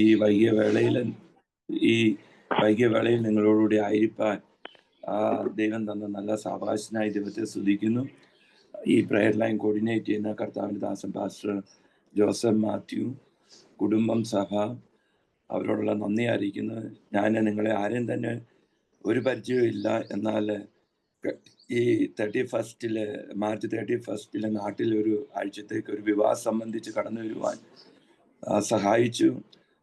ഈ വൈകിയ വേളയിൽ നിങ്ങളോടുകൂടി ആയിരിക്കാൻ ദൈവം തന്ന നല്ല സാവകാശനായി ദൈവത്തെ സ്തുതിക്കുന്നു. ഈ പ്രയർ ലൈൻ കോർഡിനേറ്റ് ചെയ്യുന്ന കർത്താവിൻ്റെ ദാസൻ പാസ്റ്റർ ജോസഫ് മാത്യു, കുടുംബം, സഭ, അവരോടുള്ള നന്ദി അറിയിക്കുന്നു. ഞാൻ നിങ്ങളെ ആരെയും തന്നെ ഒരു പരിചയവും ഇല്ല, എന്നാൽ ഈ മാർച്ച് 31 നാട്ടിൽ ഒരു ആഴ്ചത്തേക്ക് ഒരു വിവാഹം സംബന്ധിച്ച് കടന്നു വരുവാൻ സഹായിച്ചു.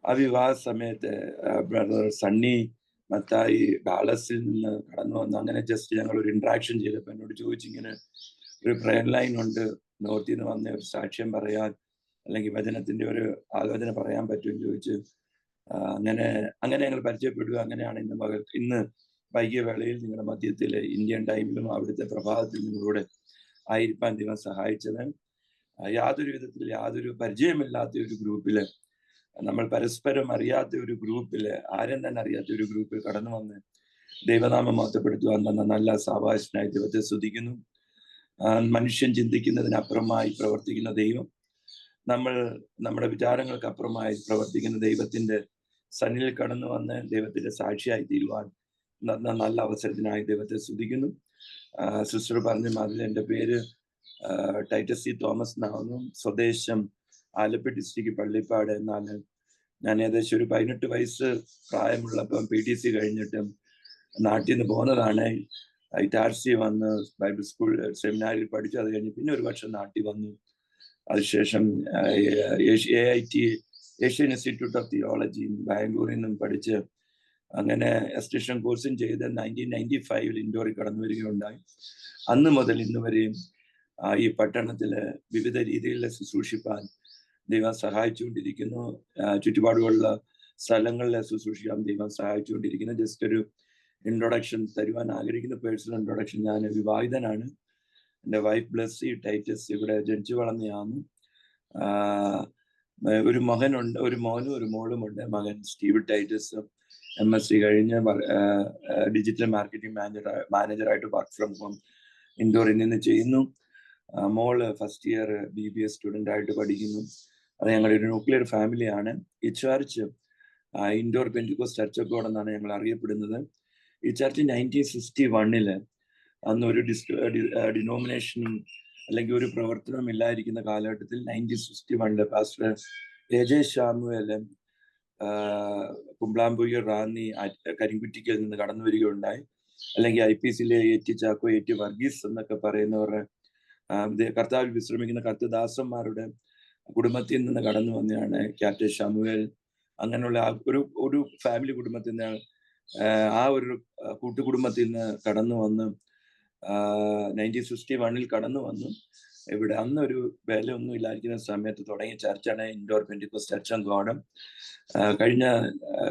ആ വിവാഹ സമയത്ത് ബ്രദർ സണ്ണി മത്തായി ഡാളസിൽ നിന്ന് കടന്നു വന്നു. അങ്ങനെ ജസ്റ്റ് ഞങ്ങൾ ഒരു ഇൻട്രാക്ഷൻ ചെയ്തപ്പോൾ എന്നോട് ചോദിച്ചു, ഇങ്ങനെ ഒരു പ്രയർ ലൈൻ ഉണ്ട്, നോർത്തിൽ നിന്ന് വന്ന ഒരു സാക്ഷ്യം പറയാൻ അല്ലെങ്കിൽ വചനത്തിന്റെ ഒരു ആലോചന പറയാൻ പറ്റുമെന്ന് ചോദിച്ചു. അങ്ങനെ ഞങ്ങൾ പരിചയപ്പെടുക. അങ്ങനെയാണ് ഇന്ന് വൈകിയ വേളയിൽ നിങ്ങളുടെ മധ്യത്തിൽ ഇന്ത്യൻ ടൈമിലും അവിടുത്തെ പ്രഭാതത്തിൽ നിങ്ങളോട് ആയിരിക്കാൻ ദൈവം സഹായിച്ചത്. യാതൊരു പരിചയമില്ലാത്ത ഒരു ഗ്രൂപ്പില്, നമ്മൾ പരസ്പരം അറിയാത്ത ഒരു ഗ്രൂപ്പില്, ആരും തന്നെ അറിയാത്ത ഒരു ഗ്രൂപ്പിൽ കടന്നു വന്ന് ദൈവനാമം മഹത്വപ്പെടുത്തുവാൻ തന്ന നല്ല സാവകാശനായി ദൈവത്തെ സ്തുതിക്കുന്നു. മനുഷ്യൻ ചിന്തിക്കുന്നതിനപ്പുറമായി പ്രവർത്തിക്കുന്ന ദൈവം, നമ്മുടെ വിചാരങ്ങൾക്ക് അപ്പുറമായി പ്രവർത്തിക്കുന്ന ദൈവത്തിന്റെ സന്നിധിയിൽ കടന്നു വന്ന് ദൈവത്തിന്റെ സാക്ഷിയായി തീരുവാൻ നല്ല അവസരത്തിനായി ദൈവത്തെ സ്തുതിക്കുന്നു. സിസ്റ്റർ പറഞ്ഞ മാതിരി എൻ്റെ പേര് ടൈറ്റസ് സി തോമസ് എന്നാകുന്നു. സ്വദേശം ആലപ്പുഴ ഡിസ്ട്രിക്ട് പള്ളിപ്പാട്. എന്നാൽ ഞാൻ ഏകദേശം ഒരു 18 വയസ്സ് പ്രായമുള്ളപ്പം PTC കഴിഞ്ഞിട്ട് നാട്ടിൽ നിന്ന് പോകുന്നതാണ്. ഇറ്റാർസി വന്ന് ബൈബിൾ സ്കൂൾ സെമിനാരിൽ പഠിച്ചു. അത് കഴിഞ്ഞ് പിന്നെ ഒരു വർഷം നാട്ടിൽ വന്നു. അതിനുശേഷം AIT Asian institute of theology ബാംഗ്ലൂരിൽ നിന്നും പഠിച്ച് അങ്ങനെ എക്സ്റ്റൻഷൻ കോഴ്സും ചെയ്ത് 1995 ഇൻഡോറിൽ കടന്നു വരികയുണ്ടായി. അന്ന് മുതൽ ഇന്ന് വരെയും ഈ പട്ടണത്തില് വിവിധ രീതിയിൽ ശുശ്രൂഷിപ്പാൻ ദൈവം സഹായിച്ചുകൊണ്ടിരിക്കുന്നു. ചുറ്റുപാടുകളുള്ള സ്ഥലങ്ങളിൽ ശുശ്രൂഷിക്കാൻ ദൈവം സഹായിച്ചുകൊണ്ടിരിക്കുന്നു. ജസ്റ്റ് ഒരു ഇൻട്രൊഡക്ഷൻ തരുവാൻ ആഗ്രഹിക്കുന്ന പേഴ്സണൽ ഇൻട്രൊഡക്ഷൻ. ഞാൻ വിവാഹിതനാണ്. എൻ്റെ വൈഫ് ബ്ലെസ്സി ടൈറ്റസ് ഇവിടെ ജനിച്ചു വളർന്നതാണ്. ഒരു മകനുണ്ട്, ഒരു മോനും ഒരു മോളും ഉണ്ട്. മകൻ സ്റ്റീവ് ടൈറ്റസ് MSc കഴിഞ്ഞ് ഡിജിറ്റൽ മാർക്കറ്റിംഗ് മാനേജറായിട്ട് വർക്ക് ഫ്രം ഹോം ഇൻഡോറിൽ നിന്ന് ചെയ്യുന്നു. മോള് ഫസ്റ്റ് ഇയർ BBA സ്റ്റുഡൻ്റ് ആയിട്ട് പഠിക്കുന്നു. അത് ഞങ്ങളുടെ ഒരു ന്യൂക്ലിയർ ഫാമിലിയാണ്. ഈ church Indore Pentecost church of God എന്നാണ് ഞങ്ങൾ അറിയപ്പെടുന്നത്. ഈ ചർച്ച് 1961 അന്ന് ഒരു ഡിനോമിനേഷനും അല്ലെങ്കിൽ ഒരു പ്രവർത്തനവും ഇല്ലായിരിക്കുന്ന കാലഘട്ടത്തിൽ 1961 പാസ്റ്റർ AJ ഷാമുവേൽ കുംബ്ലാംപുയ റാന്നി കരിങ്കുറ്റിക്കൽ നിന്ന് കടന്നു വരികയുണ്ടായി. അല്ലെങ്കിൽ IPCയിലെ AT ചാക്കോ, AT വർഗീസ് എന്നൊക്കെ പറയുന്നവരുടെ കർത്താവിൽ വിശ്രമിക്കുന്ന കർത്തദാസന്മാരുടെ കുടുംബത്തിൽ നിന്ന് കടന്നു വന്നതാണ് ക്യാപ്റ്റൻ ഷാമുവേൽ. അങ്ങനെയുള്ള ഒരു ഫാമിലി കുടുംബത്തിൽ നിന്ന്, ആ ഒരു കൂട്ടുകുടുംബത്തിൽ നിന്ന് കടന്നു വന്ന് 1961 കടന്നു വന്നു. ഇവിടെ അന്നൊരു വില ഒന്നും ഇല്ലായിരിക്കുന്ന സമയത്ത് തുടങ്ങിയ ചർച്ചാണ് indoor Pentecost church of God. കഴിഞ്ഞ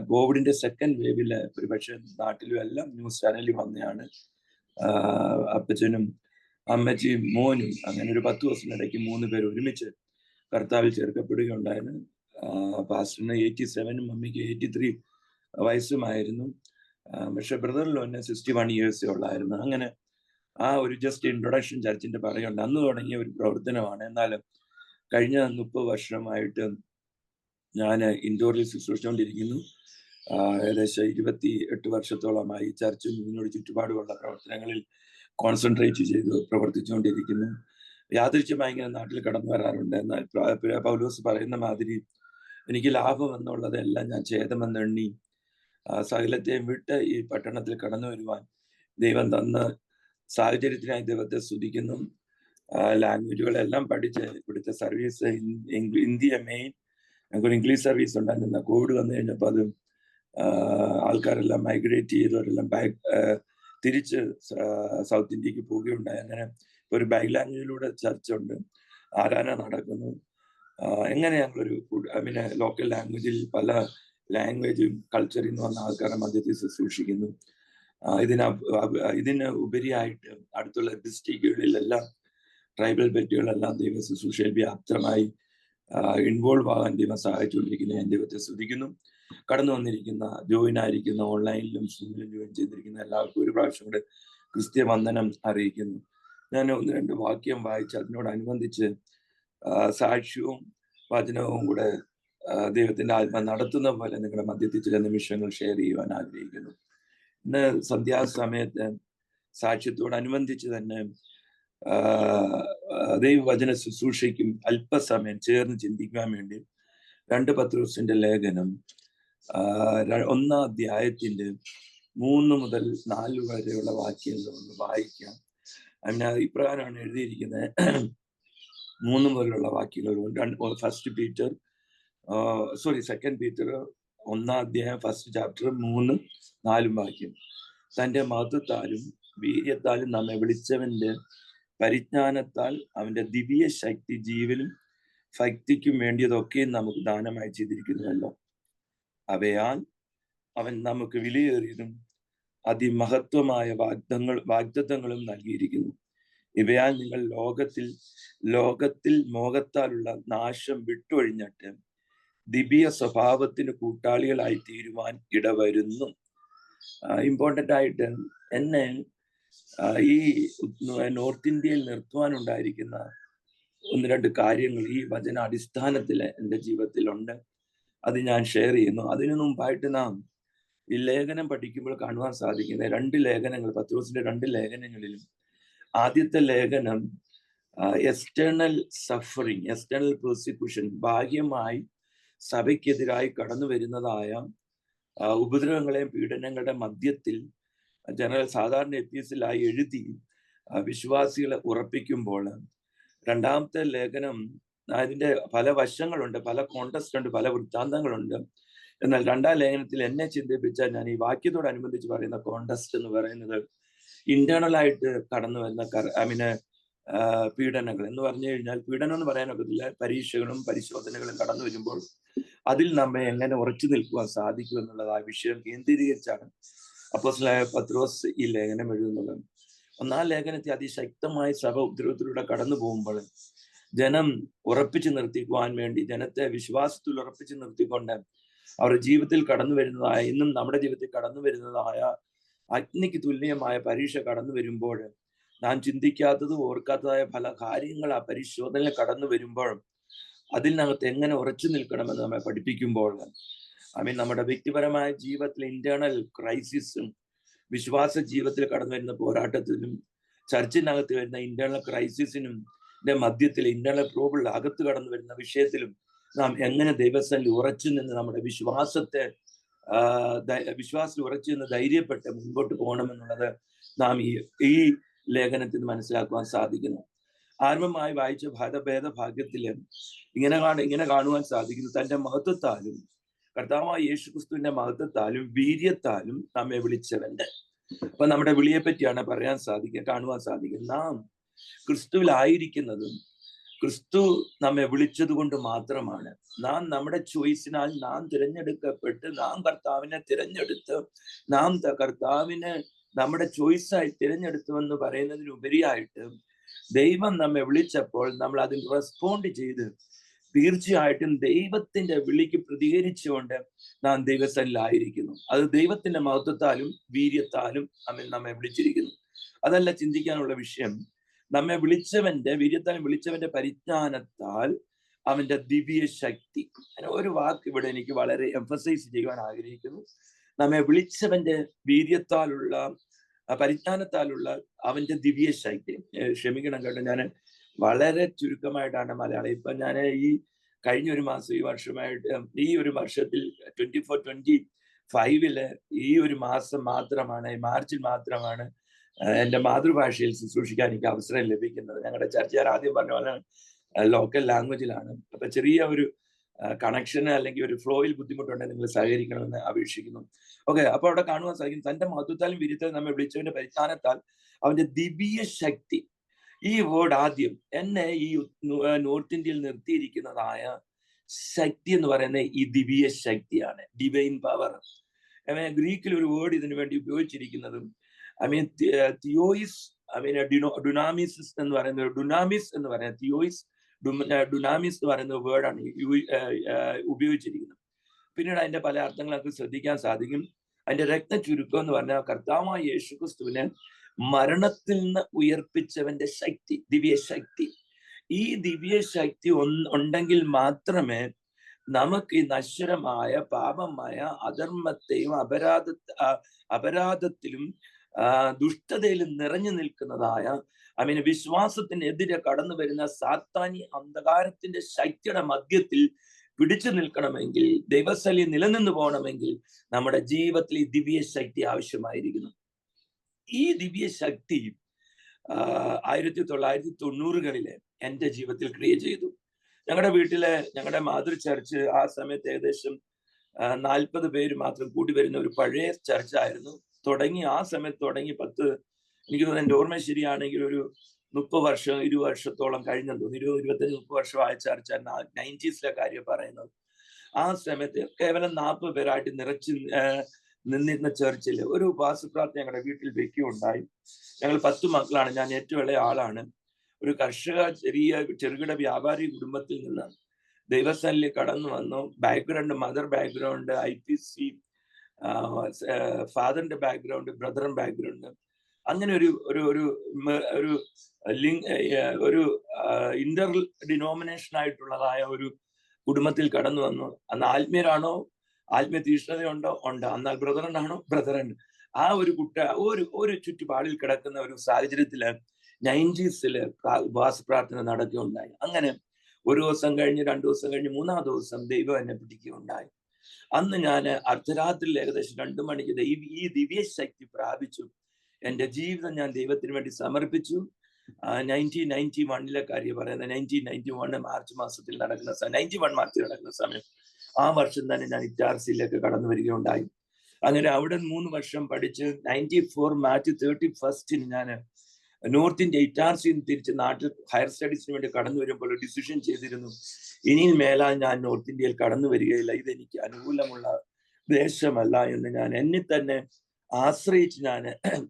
കോവിഡിന്റെ സെക്കൻഡ് വേവില് ഒരുപക്ഷെ നാട്ടിലും എല്ലാം ന്യൂസ് ചാനലിൽ വന്നതാണ്. അപ്പച്ചനും അമ്മച്ചിയും മോനും അങ്ങനെ ഒരു 10 ദിവസത്തിനിടയ്ക്ക് 3 പേർ ഒരുമിച്ച് കർത്താവിൽ ചേർക്കപ്പെടുകയുണ്ടായിരുന്നു. പാസ്റ്ററിന് 87 മമ്മിക്ക് 83 വയസ്സുമായിരുന്നു. പക്ഷെ ബ്രദറിലും തന്നെ 61 ഇയേഴ്സേ ഉള്ളായിരുന്നു. അങ്ങനെ ആ ഒരു ജസ്റ്റ് ഇൻട്രൊഡക്ഷൻ ചർച്ചിന്റെ പറയുന്നുണ്ട്. അന്ന് തുടങ്ങിയ ഒരു പ്രവർത്തനമാണ്. എന്നാലും കഴിഞ്ഞ 30 വർഷമായിട്ട് ഞാൻ ഇൻഡോറിൽ ശുശ്രൂഷിച്ചുകൊണ്ടിരിക്കുന്നു. ഏകദേശം 28 വർഷത്തോളമായി ചർച്ചും ഇതിനോട് ചുറ്റുപാടുമുള്ള പ്രവർത്തനങ്ങളിൽ കോൺസെൻട്രേറ്റ് ചെയ്ത് പ്രവർത്തിച്ചുകൊണ്ടിരിക്കുന്നു. യാദൃച്ഛമായി ഇങ്ങനെ നാട്ടിൽ കടന്നു വരാറുണ്ട്. എന്നാൽ പൗലോസ് പറയുന്ന മാതിരി എനിക്ക് ലാഭം എന്നുള്ളതെല്ലാം ഞാൻ ഛേദമെന്നെണ്ണി സകലത്തെയും വിട്ട് ഈ പട്ടണത്തിൽ കടന്നു വരുവാൻ ദൈവം തന്ന സാഹചര്യത്തിനായി ദൈവത്തെ സ്തുതിക്കുന്നു. ലാംഗ്വേജുകളെല്ലാം പഠിച്ച് ഇവിടുത്തെ സർവീസ് ഇന്ത്യ മെയിൻ ഞങ്ങൾക്കൊരു ഇംഗ്ലീഷ് സർവീസ് ഉണ്ടായിരുന്ന കോവിഡ് വന്നു കഴിഞ്ഞപ്പോൾ അത് ആൾക്കാരെല്ലാം മൈഗ്രേറ്റ് ചെയ്തവരെല്ലാം തിരിച്ച് സൗത്ത് ഇന്ത്യക്ക് പോവുകയുണ്ടായി. അങ്ങനെ ഒരു ബാക്ക് ലാംഗ്വേജിലൂടെ ചർച്ച ഉണ്ട്, ആരാധന നടക്കുന്നു. എങ്ങനെ ഞങ്ങളൊരു ലോക്കൽ ലാംഗ്വേജിൽ പല ലാംഗ്വേജും കൾച്ചറിൽ നിന്ന് വന്ന ആൾക്കാരുടെ മധ്യത്തിൽ ശുശ്രൂഷിക്കുന്നു. ഇതിന് ഉപരിയായിട്ട് അടുത്തുള്ള ഡിസ്ട്രിക്റ്റുകളിലെല്ലാം ട്രൈബൽ ബെറ്റുകളെല്ലാം ദൈവ ശുശ്രൂഷയിൽ വ്യാപ്തമായി ഇൻവോൾവ് ആകാൻ ദൈവം സഹായിച്ചുകൊണ്ടിരിക്കുന്ന ഞാൻ ദൈവത്തെ സ്തുതിക്കുന്നു. കടന്നു വന്നിരിക്കുന്ന ജോയിൻ ആയിരിക്കുന്ന ഓൺലൈനിലും സൂമിലും ജോയിൻ ചെയ്തിരിക്കുന്ന എല്ലാവർക്കും ഒരു പ്രാവശ്യം കൂടെ ക്രിസ്ത്യ വന്ദനം അറിയിക്കുന്നു. ഞാൻ 1-2 വാക്യം വായിച്ച് അതിനോടനുബന്ധിച്ച് സാക്ഷ്യവും വചനവും കൂടെ ദൈവത്തിന്റെ ആത്മ നടത്തുന്ന പോലെ നിങ്ങളുടെ മധ്യത്തിൽ ചില നിമിഷങ്ങൾ ഷെയർ ചെയ്യുവാൻ ആഗ്രഹിക്കുന്നു. ഇന്ന് സന്ധ്യാസമയത്ത് സാക്ഷ്യത്തോടനുബന്ധിച്ച് തന്നെ ദൈവവചന ശുശ്രൂഷയ്ക്കും അല്പസമയം ചേർന്ന് ചിന്തിക്കാൻ വേണ്ടി 2 പത്രോസിന്റെ ലേഖനം 1-ാം അധ്യായത്തിന്റെ 3 മുതൽ 4 വരെയുള്ള വാക്യങ്ങൾ ഒന്ന് വായിക്കാം. അതിന് ഇപ്രകാരമാണ് എഴുതിയിരിക്കുന്നത്. 3 മുതലുള്ള വാക്യങ്ങൾ. 2 പീറ്റർ 1-ാം അധ്യായം 1st ചാപ്റ്റർ 3-4 വാക്യം. തന്റെ മഹത്വത്താലും വീര്യത്താലും നമ്മെ വിളിച്ചവന്റെ പരിജ്ഞാനത്താൽ അവന്റെ ദിവ്യ ശക്തി ജീവനും ഭക്തിക്കും വേണ്ടിയതൊക്കെയും നമുക്ക് ദാനമായി ചെയ്തിരിക്കുന്നുവല്ലോ. അവയാൽ അവൻ നമുക്ക് വിലയേറിയതും അതിമഹത്വമായ വാഗ്ദത്തങ്ങളും നൽകിയിരിക്കുന്നു. ഇവയാൽ നിങ്ങൾ ലോകത്തിൽ മോഹത്താലുള്ള നാശം വിട്ടൊഴിഞ്ഞിട്ട് ദിവ്യ സ്വഭാവത്തിന് കൂട്ടാളികളായി തീരുവാൻ ഇടവരുന്നു. ഇമ്പോർട്ടൻ്റ് ആയിട്ട് എന്നെ ഈ നോർത്ത് ഇന്ത്യയിൽ നിർത്തുവാനുണ്ടായിരിക്കുന്ന 1-2 കാര്യങ്ങൾ ഈ വചന അടിസ്ഥാനത്തിൽ എൻ്റെ ജീവിതത്തിലുണ്ട്. അത് ഞാൻ ഷെയർ ചെയ്യുന്നു. അതിനു മുമ്പായിട്ട് നാം ഈ ലേഖനം പഠിക്കുമ്പോൾ കാണുവാൻ സാധിക്കുന്ന 2 ലേഖനങ്ങൾ, പത്രോസിന്റെ 2 ലേഖനങ്ങളിലും ആദ്യത്തെ ലേഖനം എക്സ്റ്റേണൽ സഫറിങ്, എക്സ്റ്റേണൽ പ്രോസിക്യൂഷൻ, ബാഹ്യമായി സഭയ്ക്കെതിരായി കടന്നു വരുന്നതായ ഉപദ്രവങ്ങളെയും പീഡനങ്ങളുടെ മധ്യത്തിൽ സാധാരണ എപ്പിസിലായി എഴുതി വിശ്വാസികളെ ഉറപ്പിക്കുമ്പോൾ, രണ്ടാമത്തെ ലേഖനം അതിന്റെ പല വശങ്ങളുണ്ട്, പല കോണ്ടസ്റ്റ് ഉണ്ട്, പല വൃത്താന്തങ്ങളുണ്ട്. എന്നാൽ 2-ാം ലേഖനത്തിൽ എന്നെ ചിന്തിപ്പിച്ചാൽ ഞാൻ ഈ വാക്യത്തോടനുബന്ധിച്ച് പറയുന്ന കോണ്ടസ്റ്റ് എന്ന് പറയുന്നത് ഇന്റേണൽ ആയിട്ട് കടന്നു വരുന്ന പീഡനങ്ങൾ എന്ന് പറഞ്ഞു കഴിഞ്ഞാൽ, പീഡനം എന്ന് പറയാനൊക്കത്തില്ല, പരീക്ഷകളും പരിശോധനകളും കടന്നു വരുമ്പോൾ അതിൽ നമ്മെ എങ്ങനെ ഉറച്ചു നിൽക്കുവാൻ സാധിക്കും എന്നുള്ളത് ആ വിഷയം കേന്ദ്രീകരിച്ചാണ് അപ്പോസ്തലനായ പത്രോസ് ഈ ലേഖനം എഴുതുന്നത്. 1-ാം ലേഖനത്തിൽ അതിശക്തമായ സഭ ഉപദ്രവത്തിലൂടെ കടന്നു പോകുമ്പോൾ ജനം ഉറപ്പിച്ചു നിർത്തിക്കുവാൻ വേണ്ടി, ജനത്തെ വിശ്വാസത്തിൽ ഉറപ്പിച്ചു നിർത്തിക്കൊണ്ട് അവരുടെ ജീവിതത്തിൽ കടന്നു വരുന്നതായ, ഇന്നും നമ്മുടെ ജീവിതത്തിൽ കടന്നു വരുന്നതായ അഗ്നിക്ക് തുല്യമായ പരീക്ഷ കടന്നു വരുമ്പോൾ, നാം ചിന്തിക്കാത്തതും ഓർക്കാത്തതായ പല കാര്യങ്ങൾ ആ പരിശോധനയിൽ കടന്നു വരുമ്പോൾ അതിനകത്ത് എങ്ങനെ ഉറച്ചു നിൽക്കണമെന്ന് നമ്മെ പഠിപ്പിക്കുമ്പോൾ, നമ്മുടെ വ്യക്തിപരമായ ജീവിതത്തിലെ ഇന്റേണൽ ക്രൈസിസും വിശ്വാസ ജീവിതത്തിൽ കടന്നു വരുന്ന പോരാട്ടത്തിലും ചർച്ചിനകത്ത് വരുന്ന ഇന്റേണൽ ക്രൈസിസിനും മധ്യത്തിൽ ഇന്റേണൽ പ്രോബിൾ അകത്ത് കടന്നു വരുന്ന വിഷയത്തിലും നാം എങ്ങനെ ദൈവസന്നിധിയിൽ ഉറച്ചു നിന്ന് നമ്മുടെ വിശ്വാസത്തിൽ ഉറച്ചു നിന്ന് ധൈര്യപ്പെട്ട് മുൻപോട്ട് പോകണമെന്നുള്ളത് നാം ഈ ലേഖനത്തിൽ മനസ്സിലാക്കുവാൻ സാധിക്കുന്നു. ആരംഭമായി വായിച്ച ഭേദഭാഗ്യത്തില് ഇങ്ങനെ കാണുവാൻ സാധിക്കുന്നു. തന്റെ മഹത്വത്താലും കർത്താവായ യേശുക്രിസ്തുവിന്റെ മഹത്വത്താലും വീര്യത്താലും നമ്മെ വിളിച്ചവന്റെ. അപ്പൊ നമ്മുടെ വിളിയെ പറ്റിയാണ് കാണുവാൻ സാധിക്കുന്നത്. നാം ക്രിസ്തുവിലായിരിക്കുന്നതും ക്രിസ്തു നമ്മെ വിളിച്ചത് കൊണ്ട് മാത്രമാണ്. നാം നമ്മുടെ ചോയ്സിനാൽ നാം തിരഞ്ഞെടുക്കപ്പെട്ട്, നാം കർത്താവിനെ തിരഞ്ഞെടുത്ത്, നാം കർത്താവിനെ നമ്മുടെ ചോയ്സായി തിരഞ്ഞെടുത്തുവെന്ന് പറയുന്നതിനുപരിയായിട്ട് ദൈവം നമ്മെ വിളിച്ചപ്പോൾ നമ്മൾ അതിൽ റെസ്പോണ്ട് ചെയ്ത് തീർച്ചയായിട്ടും ദൈവത്തിന്റെ വിളിക്ക് പ്രതികരിച്ചുകൊണ്ട് നാം ദൈവസന്നിധിയിലായിരിക്കുന്നു. അത് ദൈവത്തിന്റെ മഹത്വത്താലും വീര്യത്താലും നമ്മെ വിളിച്ചിരിക്കുന്നു. അതല്ല ചിന്തിക്കാനുള്ള വിഷയം. നമ്മെ വീര്യത്താലും വിളിച്ചവന്റെ പരിജ്ഞാനത്താൽ അവന്റെ ദിവ്യ ശക്തി. ഒരു വാക്ക് ഇവിടെ എനിക്ക് വളരെ എംഫസൈസ് ചെയ്യുവാൻ ആഗ്രഹിക്കുന്നു. നമ്മെ വിളിച്ചവന്റെ വീര്യത്താലുള്ള പരിജ്ഞാനത്താലുള്ള അവന്റെ ദിവ്യ ശക്തി. ക്ഷമിക്കണം കേട്ടോ, ഞാൻ വളരെ ചുരുക്കമായിട്ടാണ് മലയാളം. ഇപ്പൊ ഞാൻ ഈ കഴിഞ്ഞ ഒരു മാസം, ഈ ഒരു വർഷത്തിൽ 24-25 ഈ ഒരു മാസം മാത്രമാണ്, മാർച്ചിൽ മാത്രമാണ് എൻ്റെ മാതൃഭാഷയിൽ ശുശ്രൂഷിക്കാൻ എനിക്ക് അവസരം ലഭിക്കുന്നത്. ഞങ്ങളുടെ ചർച്ച ഞാൻ ആദ്യം പറഞ്ഞ പോലെ ലോക്കൽ ലാംഗ്വേജിലാണ്. അപ്പൊ ചെറിയ ഒരു കണക്ഷന് അല്ലെങ്കിൽ ഒരു ഫ്ലോയിൽ ബുദ്ധിമുട്ടുണ്ടെങ്കിൽ നിങ്ങൾ സഹകരിക്കണമെന്ന് അപേക്ഷിക്കുന്നു. ഓക്കെ, അപ്പൊ അവിടെ കാണുവാൻ സാധിക്കും, തന്റെ മഹത്വത്താലും വീര്യത്താലും നമ്മെ വിളിച്ചവന്റെ പരിജ്ഞാനത്താൽ അവന്റെ ദിവ്യ ശക്തി. ഈ വേർഡ് ആദ്യം എന്നെ ഈ നോർത്ത് ഇന്ത്യയിൽ നിർത്തിയിരിക്കുന്നതായ ശക്തി എന്ന് പറയുന്നത് ഈ ദിവ്യ ശക്തിയാണ്, ഡിവൈൻ പവർ. ഗ്രീക്കിൽ ഒരു വേർഡ് ഇതിനു വേണ്ടി ഉപയോഗിച്ചിരിക്കുന്നതും തിയോയിസ്, ഡുനാമിസ് എന്ന് പറയുന്ന തിയോയിസ് ഡുനാമിസ് എന്ന് പറയുന്ന വേർഡാണ് ഉപയോഗിച്ചിരിക്കുന്നത്. പിന്നീട് അതിന്റെ പല അർത്ഥങ്ങളൊക്കെ ശ്രദ്ധിക്കാൻ സാധിക്കും. അതിന്റെ രക്ത ചുരുക്കം എന്ന് പറഞ്ഞാൽ കർത്താവായ യേശുക്രിസ്തുവിനെ മരണത്തിൽ നിന്ന് ഉയർപ്പിച്ചവന്റെ ശക്തി, ദിവ്യ ശക്തി. ഈ ദിവ്യ ശക്തി ഉണ്ടെങ്കിൽ മാത്രമേ നമുക്ക് ഈ നശ്വരമായ പാപമായ അധർമ്മത്തെയും അപരാധത്തിലും ദുഷ്ടതയിലും നിറഞ്ഞു നിൽക്കുന്നതായ വിശ്വാസത്തിനെതിരെ കടന്നു വരുന്ന സാത്താനി അന്ധകാരത്തിന്റെ ശക്തിയുടെ മധ്യത്തിൽ പിടിച്ചു നിൽക്കണമെങ്കിൽ, ദൈവസ്ഥലി നിലനിന്ന് പോകണമെങ്കിൽ നമ്മുടെ ജീവിതത്തിൽ ഈ ദിവ്യ ശക്തി ആവശ്യമായിരിക്കുന്നു. ഈ ദിവ്യ ശക്തി 1990-കളിലെ എൻ്റെ ജീവിതത്തിൽ ക്രിയ ചെയ്തു. ഞങ്ങളുടെ വീട്ടിലെ ഞങ്ങളുടെ മാതൃ ചർച്ച് ആ സമയത്ത് ഏകദേശം 40 പേര് മാത്രം കൂടി വരുന്ന ഒരു പഴയ ചർച്ചായിരുന്നു. ആ സമയത്ത് തുടങ്ങി എനിക്ക് തോന്നുന്നു, എൻ്റെ ഓർമ്മ ശരിയാണെങ്കിൽ ഒരു 30 വർഷം 20 വർഷത്തോളം കഴിഞ്ഞെന്ന് തോന്നുന്നു. 25-30 വർഷമായ ചർച്ച 90s കാര്യം പറയുന്നത്. ആ സമയത്ത് കേവലം 40 പേരായിട്ട് നിറച്ച് നിന്നിരുന്ന ചർച്ചിൽ ഒരു ഉപവാസപ്രാർത്ഥന ഞങ്ങളുടെ വീട്ടിൽ വെക്കുകയുണ്ടായി. ഞങ്ങൾ 10 മക്കളാണ്. ഞാൻ ഏറ്റവും ഇളയ ആളാണ്. ഒരു കർഷക ചെറുകിട വ്യാപാരി കുടുംബത്തിൽ നിന്ന് ദൈവസ്ഥലിൽ കടന്നു വന്നു. മദർ ബാക്ക്ഗ്രൗണ്ട്, IPC, ഫാദറിന്റെ ബാക്ക്ഗ്രൗണ്ട്, ബ്രദറിന്റെ ബാക്ക്ഗ്രൗണ്ട്, അങ്ങനെ ഒരു ഇന്റർ ഡിനോമിനേഷൻ ആയിട്ടുള്ളതായ ഒരു കുടുംബത്തിൽ കടന്നു വന്നു. അന്ന് ആത്മീയരാണോ, ആത്മീയ തീഷ്ണതയുണ്ടോ, ഉണ്ട്. എന്നാൽ ബ്രദറിനാണോ, ബ്രദറുണ്ട്. ആ ഒരു ചുറ്റുപാടിൽ കിടക്കുന്ന ഒരു സാഹചര്യത്തില് 90s ഉപവാസ പ്രാർത്ഥന നടക്കുകയുണ്ടായി. അങ്ങനെ ഒരു ദിവസം കഴിഞ്ഞ്, 2 ദിവസം കഴിഞ്ഞ്, 3-ാം ദിവസം ദൈവം എന്നെ പിടിക്കുകയുണ്ടായി. അന്ന് ഞാൻ അർദ്ധരാത്രിയിൽ ഏകദേശം 2 മണിക്ക് ഈ ദിവ്യ ശക്തി പ്രാപിച്ചു. എൻ്റെ ജീവിതം ഞാൻ ദൈവത്തിന് വേണ്ടി സമർപ്പിച്ചു. 1991 കാര്യം പറയുന്നത്, 1991 മാർച്ച് മാസത്തിൽ നടക്കുന്ന 91 മാർച്ചിൽ നടക്കുന്ന സമയം, ആ വർഷം തന്നെ ഞാൻ ഇറ്റാർസിയിലേക്ക് കടന്നു വരികയുണ്ടായി. അങ്ങനെ അവിടെ 3 വർഷം പഠിച്ച് 94 മാർച്ച് 31 ഞാൻ നോർത്ത് ഇന്ത്യ ഇറ്റാർസിയിൽ തിരിച്ച് നാട്ടിൽ ഹയർ സ്റ്റഡീസിന് വേണ്ടി കടന്നു വരുമ്പോൾ ഡിസിഷൻ ചെയ്തിരുന്നു, ഇനിയും മേലാൽ ഞാൻ നോർത്ത് ഇന്ത്യയിൽ കടന്നു വരികയില്ല, ഇതെനിക്ക് അനുകൂലമുള്ള ദേശമല്ല എന്ന് ഞാൻ എന്നെ തന്നെ ആശ്രയിച്ച് ഞാൻ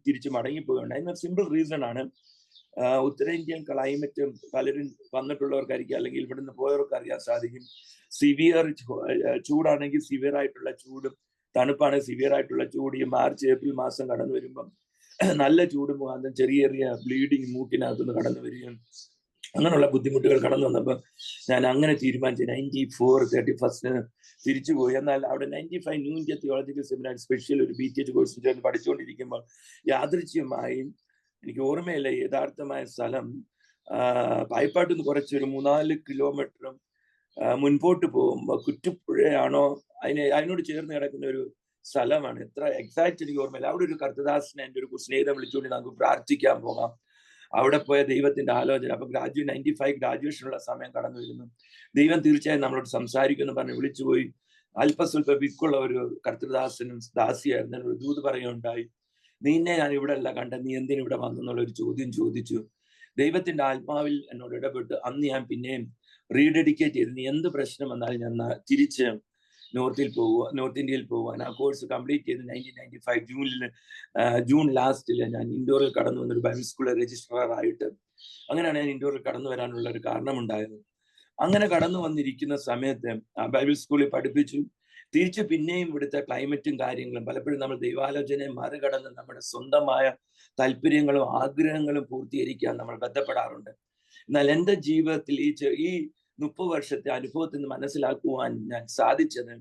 തിരിച്ചു മടങ്ങിപ്പോവുകയുണ്ടായി. എന്നൊരു സിമ്പിൾ റീസൺ ആണ്. ഉത്തരേന്ത്യൻ ക്ലൈമറ്റ് പലരും വന്നിട്ടുള്ളവർക്കായിരിക്കും, അല്ലെങ്കിൽ ഇവിടുന്ന് പോയവർക്ക് അറിയാൻ സാധിക്കും. സിവിയർ ചൂടാണെങ്കിൽ സിവിയർ ആയിട്ടുള്ള ചൂടും, തണുപ്പാണെങ്കിൽ സിവിയർ ആയിട്ടുള്ള ചൂട്. ഈ മാർച്ച് ഏപ്രിൽ മാസം കടന്നു വരുമ്പം നല്ല ചൂട് മുഖാന്തരം ചെറിയ ബ്ലീഡിങ് മൂക്കിനകത്തുനിന്ന് കടന്നു വരികയും അങ്ങനെയുള്ള ബുദ്ധിമുട്ടുകൾ കടന്നു വന്നപ്പോൾ ഞാൻ അങ്ങനെ തീരുമാനിച്ചു 94 31 തിരിച്ചുപോയി. എന്നാൽ അവിടെ 95 ന്യൂ ഇന്ത്യ തിയോളജിക്കൽ സെമിനാരി സ്പെഷ്യൽ ഒരു BTH കോഴ്സ് ചേർന്ന് പഠിച്ചുകൊണ്ടിരിക്കുമ്പോൾ യാദൃച്ഛ്യമായി, എനിക്ക് ഓർമ്മയില്ല യഥാർത്ഥമായ സ്ഥലം, പായിപ്പാട്ടിൽ നിന്ന് കുറച്ചൊരു 3-4 കിലോമീറ്ററും മുൻപോട്ട് പോകുമ്പോൾ കുറ്റിപ്പുഴയാണോ അതിനോട് ചേർന്ന് കിടക്കുന്ന ഒരു സ്ഥലമാണ്. എത്ര എക്സാക്ട് എനിക്ക് ഓർമ്മയില്ല. അവിടെ ഒരു കർത്തദാസിനെ എൻ്റെ ഒരു സ്നേഹിതം വിളിച്ചുകൊണ്ട് നമുക്ക് പ്രാർത്ഥിക്കാൻ പോകാം. അവിടെ പോയ ദൈവത്തിന്റെ ആലോചന. അപ്പൊ 95 ഗ്രാജുവേഷനുള്ള സമയം കടന്നു വരുന്നു. ദൈവം തീർച്ചയായും നമ്മളോട് സംസാരിക്കുമെന്ന് പറഞ്ഞ് വിളിച്ചുപോയി. അല്പസ്വല്പ വിക്കുള്ള ഒരു കർത്തൃദാസനും ദാസിയായിരുന്നു. ഒരു ദൂത് പറയുകയുണ്ടായി, നിന്നെ ഞാൻ ഇവിടെ അല്ല കണ്ട, നീ എന്തിനും ഇവിടെ വന്നെന്നുള്ള ഒരു ചോദ്യം ചോദിച്ചു. ദൈവത്തിന്റെ ആത്മാവിൽ എന്നോട് ഇടപെട്ട് അന്ന് ഞാൻ പിന്നെയും റീഡെഡിക്കേറ്റ് ചെയ്ത്, നീ എന്ത് പ്രശ്നം വന്നാലും ഞാൻ തിരിച്ച് നോർത്ത് ഇന്ത്യയിൽ പോവാൻ. ആ കോഴ്സ് കംപ്ലീറ്റ് ചെയ്ത് 1995 ജൂൺ ലാസ്റ്റില് ഞാൻ ഇൻഡോറിൽ കടന്നു വന്നൊരു ബൈബിൾ സ്കൂളിൽ രജിസ്ട്രാർ ആയിട്ട്. അങ്ങനെയാണ് ഞാൻ ഇൻഡോറിൽ കടന്നു വരാനുള്ള ഒരു കാരണമുണ്ടായത്. അങ്ങനെ കടന്നു വന്നിരിക്കുന്ന സമയത്ത് ആ ബൈബിൾ സ്കൂളിൽ പഠിപ്പിച്ചു. തിരിച്ച് പിന്നെയും ഇവിടുത്തെ ക്ലൈമറ്റും കാര്യങ്ങളും, പലപ്പോഴും നമ്മൾ ദൈവാലോചനയെ മറികടന്ന് നമ്മുടെ സ്വന്തമായ താല്പര്യങ്ങളും ആഗ്രഹങ്ങളും പൂർത്തീകരിക്കാൻ നമ്മൾ ബന്ധപ്പെടാറുണ്ട്. എന്നാൽ എൻ്റെ ജീവിതത്തിൽ ഈ 30 വർഷത്തെ അനുഭവത്തിൽ നിന്ന് മനസ്സിലാക്കുവാൻ ഞാൻ സാധിച്ചത്,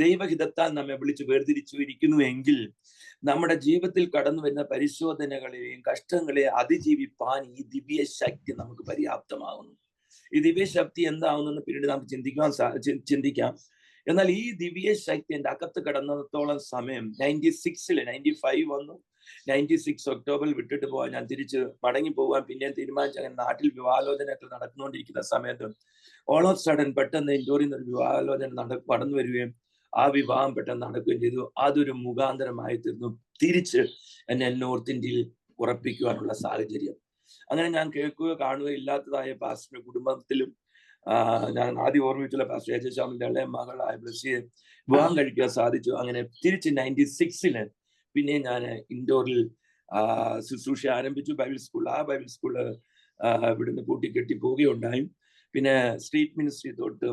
ദൈവഹിതത്താൽ നമ്മെ വിളിച്ച് വേർതിരിച്ചിരിക്കുന്നു എങ്കിൽ നമ്മുടെ ജീവിതത്തിൽ കടന്നു വരുന്ന പരിശോധനകളെയും കഷ്ടങ്ങളെയും അതിജീവിപ്പാൻ ഈ ദിവ്യ ശക്തി നമുക്ക് പര്യാപ്തമാകുന്നു. ഈ ദിവ്യ ശക്തി എന്താവുന്നെന്ന് പിന്നീട് നമുക്ക് ചിന്തിക്കാം. എന്നാൽ ഈ ദിവ്യ ശക്തി എൻ്റെ അകത്ത് കടന്നിടത്തോളം സമയം 95 വന്നു. 96 ഒക്ടോബറിൽ വിട്ടിട്ട് പോകാൻ, ഞാൻ തിരിച്ച് മടങ്ങി പോകാൻ പിന്നെയും തീരുമാനിച്ചു. അങ്ങനെ നാട്ടിൽ വിവാഹാലോചനയൊക്കെ നടന്നുകൊണ്ടിരിക്കുന്ന സമയത്ത് ഓൾ ഓഫ് സഡൻ പെട്ടെന്ന് ഇൻഡോറിൽ നിന്ന് ഒരു വിവാഹാലോചന കടന്നു വരികയും ആ വിവാഹം പെട്ടെന്ന് നടക്കുകയും ചെയ്തു. അതൊരു മുഖാന്തരമായി തീർന്നു തിരിച്ച് എന്നെ നോർത്ത് ഇന്ത്യയിൽ ഉറപ്പിക്കുവാനുള്ള സാഹചര്യം. അങ്ങനെ ഞാൻ കേൾക്കുകയോ കാണുകയോ ഇല്ലാത്തതായ പാസ്റ്ററുടെ കുടുംബത്തിലും ഞാൻ ആദ്യം ഓർമ്മിച്ചുള്ള പാസ്റ്റർ AJ ശ്യാമിന്റെ ഇളയ മകളായ ബ്ലസ്സിയെ വിവാഹം കഴിക്കാൻ സാധിച്ചു. അങ്ങനെ തിരിച്ച് 96 പിന്നെ ഞാൻ ഇൻഡോറിൽ ശുശ്രൂഷ ആരംഭിച്ചു. Bible school. ആ ബൈബിൾ സ്കൂള് ഇവിടുന്ന് കൂട്ടിക്കെട്ടി പോവുകയുണ്ടായി. പിന്നെ സ്ട്രീറ്റ് മിനിസ്ട്രി തൊട്ട്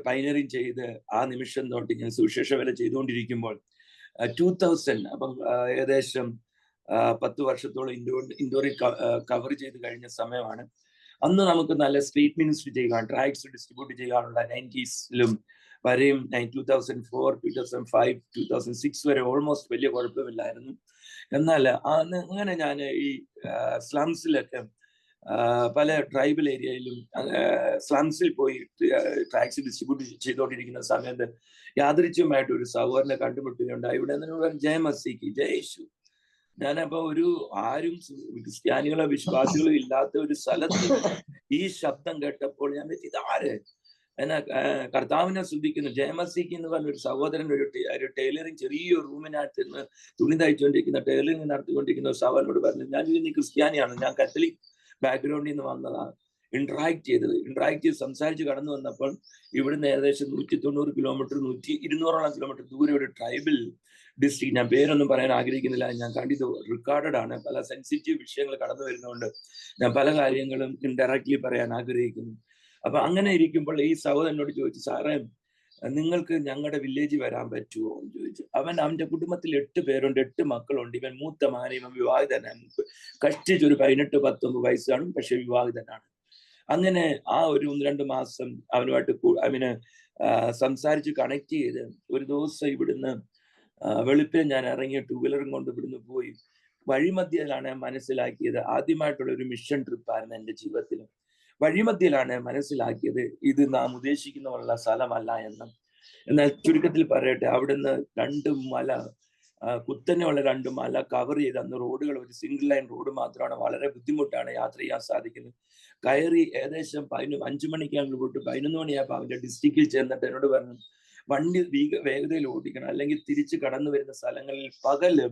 പൈനറിങ് ചെയ്ത് ആ നിമിഷം തൊട്ട് ഞാൻ സുവിശേഷ വേല ചെയ്തുകൊണ്ടിരിക്കുമ്പോൾ 2000, അപ്പം ഏകദേശം 10 വർഷത്തോളം ഇൻഡോറിൽ കവർ ചെയ്ത് കഴിഞ്ഞ സമയമാണ്. അന്ന് നമുക്ക് നല്ല സ്ട്രീറ്റ് മിനിസ്റ്ററി ചെയ്യാൻ, ട്രാക്സ് ഡിസ്ട്രിബ്യൂട്ട് ചെയ്യാനുള്ള 90s വരെയും 2004, 2005, 2006 വരെ ഓൾമോസ്റ്റ് വലിയ കുഴപ്പമില്ലായിരുന്നു. എന്നാൽ അങ്ങനെ ഞാൻ ഈ സ്ലംസിലൊക്കെ പല ട്രൈബൽ ഏരിയയിലും സ്ലംസിൽ പോയി ട്രാക്സ് ഡിസ്ട്രിബ്യൂട്ട് ചെയ്തുകൊണ്ടിരിക്കുന്ന സമയത്ത് യാദൃച്ഛ്യമായിട്ട് ഒരു സഹോദരനെ കണ്ടുമുട്ടുകയുണ്ടായി. ഇവിടെ നിന്ന് ജയ മസീക്ക്, ജയ യേശു. ഞാനപ്പോ ആരും ക്രിസ്ത്യാനികളോ വിശ്വാസികളോ ഇല്ലാത്ത ഒരു സ്ഥലത്ത് ഈ ശബ്ദം കേട്ടപ്പോൾ ഞാൻ വെച്ച് ഇതാര് എന്നാ കർത്താവിനെ ശ്രദ്ധിക്കുന്നു. ജയമസിക്ക് എന്ന് പറഞ്ഞ ഒരു സഹോദരൻ ഒരു ടൈലറിങ് ചെറിയൊരു റൂമിനകത്ത് നിന്ന് തുണി തയ്ച്ചുകൊണ്ടിരിക്കുന്ന ടൈലറിങ് നടത്തിക്കൊണ്ടിരിക്കുന്ന ഒരു സഹോദരനോട് പറഞ്ഞു, ഞാൻ നീ ക്രിസ്ത്യാനിയാണ്, ഞാൻ കത്തലിക് ബാക്ക്ഗ്രൗണ്ടിൽ നിന്ന് വന്നതാണ്. ഇന്ററാക്ട് ചെയ്ത് സംസാരിച്ച് കടന്നു വന്നപ്പോൾ ഇവിടുന്ന് ഏകദേശം 190 കിലോമീറ്റർ 200ഓളം കിലോമീറ്റർ ദൂരെ ഒരു ട്രൈബൽ ഡിസ്ട്രിക്ട്, ഞാൻ പേരൊന്നും പറയാൻ ആഗ്രഹിക്കുന്നില്ല, ഞാൻ കണ്ടിത് റെക്കോർഡഡ് ആണ്, പല സെൻസിറ്റീവ് വിഷയങ്ങൾ കടന്നു വരുന്നതുകൊണ്ട് ഞാൻ പല കാര്യങ്ങളും ഇൻഡയറക്ട്ലി പറയാൻ ആഗ്രഹിക്കുന്നു. അപ്പൊ അങ്ങനെ ഇരിക്കുമ്പോൾ ഈ സഹോദരനോട് ചോദിച്ചു, സാറേ നിങ്ങൾക്ക് ഞങ്ങളുടെ വില്ലേജിൽ വരാൻ പറ്റുമോ എന്ന് ചോദിച്ചു. അവന്റെ കുടുംബത്തിൽ 8 പേരുണ്ട്, 8 മക്കളുണ്ട്. ഇവൻ മൂത്ത മകൻ, ഇവൻ വിവാഹിതനാണ്, കഷ്ടിച്ചൊരു 18-19 വയസ്സാണ്, പക്ഷെ വിവാഹിതനാണ്. അങ്ങനെ ആ ഒരു 1-2 മാസം അവനുമായിട്ട് സംസാരിച്ച് കണക്ട് ചെയ്ത് ഒരു ദിവസം ഇവിടുന്ന് വെളുപ്പിന് ഞാൻ ഇറങ്ങിയ 2-വീലറും കൊണ്ട് ഇവിടുന്ന് പോയി. വഴിമധ്യയിലാണ് മനസ്സിലാക്കിയത്, ആദ്യമായിട്ടുള്ള ഒരു മിഷൻ ട്രിപ്പായിരുന്നു എൻ്റെ ജീവിതത്തിൽ. വഴിമധ്യയിലാണ് മനസ്സിലാക്കിയത് ഇത് നാം ഉദ്ദേശിക്കുന്ന സ്ഥലമല്ല എന്ന്. എന്നാൽ ചുരുക്കത്തിൽ പറയട്ടെ, അവിടുന്ന് 2 മല, കുത്തനെയുള്ള 2 മല കവർ ചെയ്ത്, അന്ന് റോഡുകൾ ഒരു സിംഗിൾ ലൈൻ റോഡ് മാത്രമാണ്, വളരെ ബുദ്ധിമുട്ടാണ് യാത്ര ചെയ്യാൻ സാധിക്കുന്നത്. കയറി ഏകദേശം 5 മണിക്കാണ് പോയിട്ട് 11 മണിയായപ്പോൾ അവന്റെ ഡിസ്ട്രിക്റ്റിൽ ചെന്നിട്ട് എന്നോട് പറഞ്ഞു, വണ്ടി വേഗതയിൽ ഓടിക്കണം, അല്ലെങ്കിൽ തിരിച്ച് കടന്നു വരുന്ന സ്ഥലങ്ങളിൽ പകല്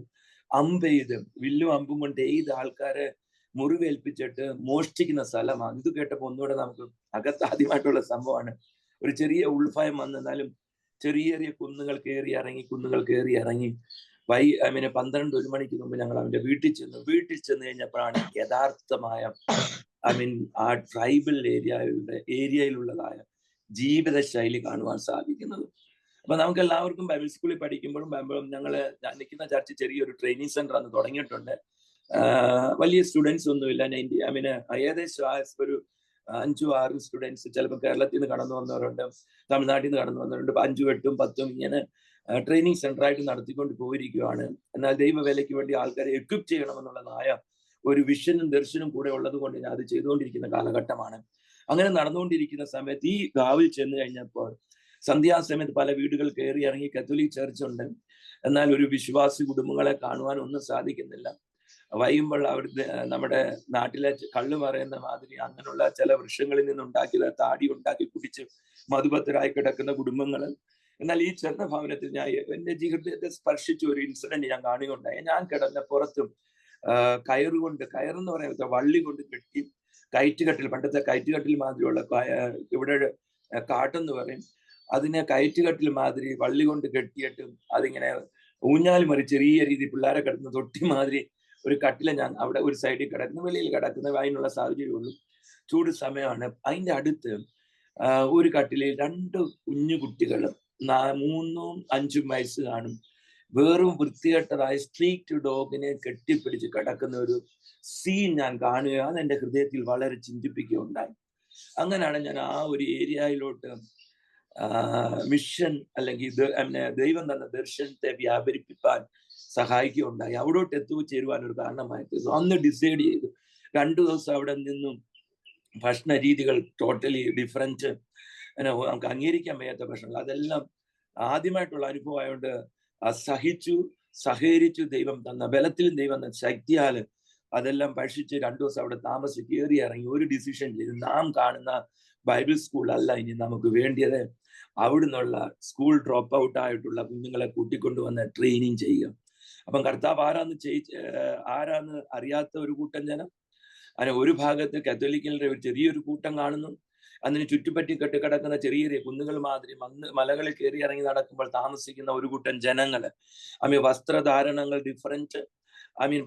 അമ്പെയ്ത് വില്ലും അമ്പും കൊണ്ട് എയ്ത് ആൾക്കാരെ മുറിവേൽപ്പിച്ചിട്ട് മോഷ്ടിക്കുന്ന സ്ഥലമാണ്. ഇത് കേട്ടപ്പോൾ ഒന്നുകൂടെ നമുക്ക് ആദ്യമായിട്ടുള്ള സംഭവമാണ്. ഒരു ചെറിയ ഉൾഭയം വന്നെന്നാലും ചെറിയ കുന്നുകൾ കയറി ഇറങ്ങി 12-1 മണിക്ക് മുമ്പ് ഞങ്ങൾ അവന്റെ വീട്ടിൽ ചെന്ന് കഴിഞ്ഞപ്പോഴാണ് യഥാർത്ഥമായ ആ ട്രൈബൽ ഏരിയയിലുള്ളതായ ജീവിത ശൈലി കാണുവാൻ സാധിക്കുന്നത്. അപ്പൊ നമുക്ക് എല്ലാവർക്കും ബൈബിൾ സ്കൂളിൽ പഠിക്കുമ്പോഴും ഞാൻ നിൽക്കുന്ന ചർച്ച ചെറിയൊരു ട്രെയിനിങ് സെന്റർ അന്ന് തുടങ്ങിയിട്ടുണ്ട്. വലിയ സ്റ്റുഡൻസ് ഒന്നുമില്ല, ഏകദേശം ഒരു 5-6 സ്റ്റുഡൻസ്, ചിലപ്പോൾ കേരളത്തിൽ നിന്ന് കടന്നു വന്നവരുണ്ട്, തമിഴ്നാട്ടിൽ നിന്ന് കടന്നു വന്നവരുണ്ട്. 5, 8, 10 ഇങ്ങനെ ട്രെയിനിങ് സെന്റർ ആയിട്ട് നടത്തിക്കൊണ്ട് പോയിരിക്കുകയാണ്. എന്നാൽ ദൈവവേലയ്ക്ക് വേണ്ടി ആൾക്കാരെ എക്വിപ്പ് ചെയ്യണമെന്നുള്ളതായ ഒരു വിഷനും ദർശനം കൂടെ ഉള്ളത് കൊണ്ട് ഞാൻ അത് ചെയ്തുകൊണ്ടിരിക്കുന്ന കാലഘട്ടമാണ്. അങ്ങനെ നടന്നുകൊണ്ടിരിക്കുന്ന സമയത്ത് ഈ ഗാവിൽ ചെന്ന് കഴിഞ്ഞപ്പോൾ സന്ധ്യാസമയത്ത് പല വീടുകൾ കയറി ഇറങ്ങി, കത്തോലിക് ചർച്ച് ഉണ്ട്, എന്നാൽ ഒരു വിശ്വാസി കുടുംബങ്ങളെ കാണുവാൻ ഒന്നും സാധിക്കുന്നില്ല. വൈകുമ്പോൾ അവിടുത്തെ നമ്മുടെ നാട്ടിലെ കള്ളു പറയുന്ന മാതിരി അങ്ങനെയുള്ള ചില വൃക്ഷങ്ങളിൽ നിന്നുണ്ടാക്കിയ താടി ഉണ്ടാക്കി കുടിച്ച് മധുബദ്ധരായി കിടക്കുന്ന കുടുംബങ്ങൾ. എന്നാൽ ഈ ചെന്ന ഭവനത്തിൽ ഞാൻ എന്റെ ജീവിതത്തെ സ്പർശിച്ച ഒരു ഇൻസിഡന്റ് ഞാൻ കാണുകയുണ്ടായി. ഞാൻ കിടന്ന പുറത്തും കയറെന്ന് പറയുന്നത് വള്ളി കൊണ്ട് കെട്ടി, കയറ്റുകെട്ടിൽ, പണ്ടത്തെ കയറ്റുകെട്ടിൽ മാതിരിയുള്ള ഇവിടെ കാട്ടെന്ന് പറയും, അതിനെ കയറ്റുകെട്ടിൽ മാതിരി വള്ളി കൊണ്ട് കെട്ടിയിട്ട് അതിങ്ങനെ ഊഞ്ഞാൽ മറി ചെറിയ രീതിയിൽ പിള്ളേരെ കിടക്കുന്ന തൊട്ടി മാതിരി ഒരു കട്ടില ഞാൻ അവിടെ ഒരു സൈഡിൽ കിടക്കുന്നു, വെളിയിൽ കിടക്കുന്ന അതിനുള്ള സാഹചര്യമുള്ളൂ. ചൂട് സമയമാണ്. അതിന്റെ അടുത്ത് ഒരു കട്ടിലിൽ 2 കുഞ്ഞു കുട്ടികൾ 3-5 വയസ്സ് കാണും, വെറും വൃത്തികെട്ടതായ സ്ട്രീറ്റ് ഡോഗിനെ കെട്ടിപ്പിടിച്ച് കിടക്കുന്ന ഒരു സീൻ ഞാൻ കാണുക. അതെന്റെ ഹൃദയത്തിൽ വളരെ ചിന്തിപ്പിക്കുകയുണ്ടായി. അങ്ങനെയാണ് ഞാൻ ആ ഒരു ഏരിയയിലോട്ട് മിഷൻ അല്ലെങ്കിൽ ദൈവം തന്ന ദർശനത്തെ വ്യാപരിപ്പിക്കാൻ സഹായിക്കുകയുണ്ടായി. അവിടോട്ട് എത്തിച്ചേരുവാൻ ഒരു കാരണമായിട്ട് അന്ന് ഡിസൈഡ് ചെയ്തു 2 ദിവസം അവിടെ നിന്നും ഭക്ഷണ രീതികൾ ടോട്ടലി ഡിഫറൻറ്റ്, നമുക്ക് അംഗീകരിക്കാൻ വയ്യാത്ത ഭക്ഷണങ്ങൾ, അതെല്ലാം ആദ്യമായിട്ടുള്ള അനുഭവമായതുകൊണ്ട് സഹകരിച്ചു ദൈവം തന്ന ബലത്തിലും ദൈവം തന്ന ശക്തിയാല് അതെല്ലാം ഭക്ഷിച്ച് 2 ദിവസം അവിടെ താമസിച്ച് കയറി ഇറങ്ങി ഒരു ഡിസിഷൻ ചെയ്തു, നാം കാണുന്ന ബൈബിൾ സ്കൂൾ അല്ല ഇനി നമുക്ക് വേണ്ടിയത്, അവിടുന്നുള്ള സ്കൂൾ ഡ്രോപ്പ് ഔട്ട് ആയിട്ടുള്ള കുഞ്ഞുങ്ങളെ കൂട്ടിക്കൊണ്ടുവന്ന് ട്രെയിനിങ് ചെയ്യുക. അപ്പം കർത്താവ് ആരാന്ന് അറിയാത്ത ഒരു കൂട്ടം ജനം, അങ്ങനെ ഒരു ഭാഗത്ത് കത്തോലിക്കലിന്റെ ഒരു ചെറിയൊരു കൂട്ടം കാണുന്നു, അതിന് ചുറ്റുപറ്റി കെട്ടിക്കിടക്കുന്ന ചെറിയ കുന്നുകൾ മാതിരി മലകളിൽ കയറി ഇറങ്ങി നടക്കുമ്പോൾ താമസിക്കുന്ന ഒരു കൂട്ടം ജനങ്ങള്, വസ്ത്രധാരണങ്ങൾ ഡിഫറൻറ്റ്,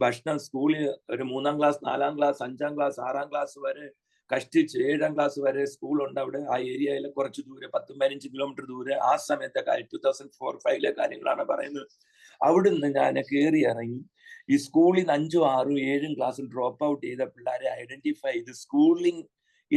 ഭക്ഷണം സ്കൂളിൽ ഒരു 3-ാം ക്ലാസ് 4-ാം ക്ലാസ് 5-ാം ക്ലാസ് 6-ാം ക്ലാസ് വരെ കഷ്ടിച്ച് 7-ാം ക്ലാസ് വരെ സ്കൂളുണ്ട് അവിടെ. ആ ഏരിയയിൽ കുറച്ച് ദൂരെ 10-15 കിലോമീറ്റർ ദൂരെ. ആ സമയത്തെ 2004-05 കാര്യങ്ങളാണ് പറയുന്നത്. അവിടുന്ന് ഞാൻ കയറി ഇറങ്ങി ഈ സ്കൂളിൽ 5-ഉം 6-ഉം 7-ഉം ക്ലാസ്സിൽ ഡ്രോപ്പ് ഔട്ട് ചെയ്ത പിള്ളേരെ ഐഡന്റിഫൈ ചെയ്ത്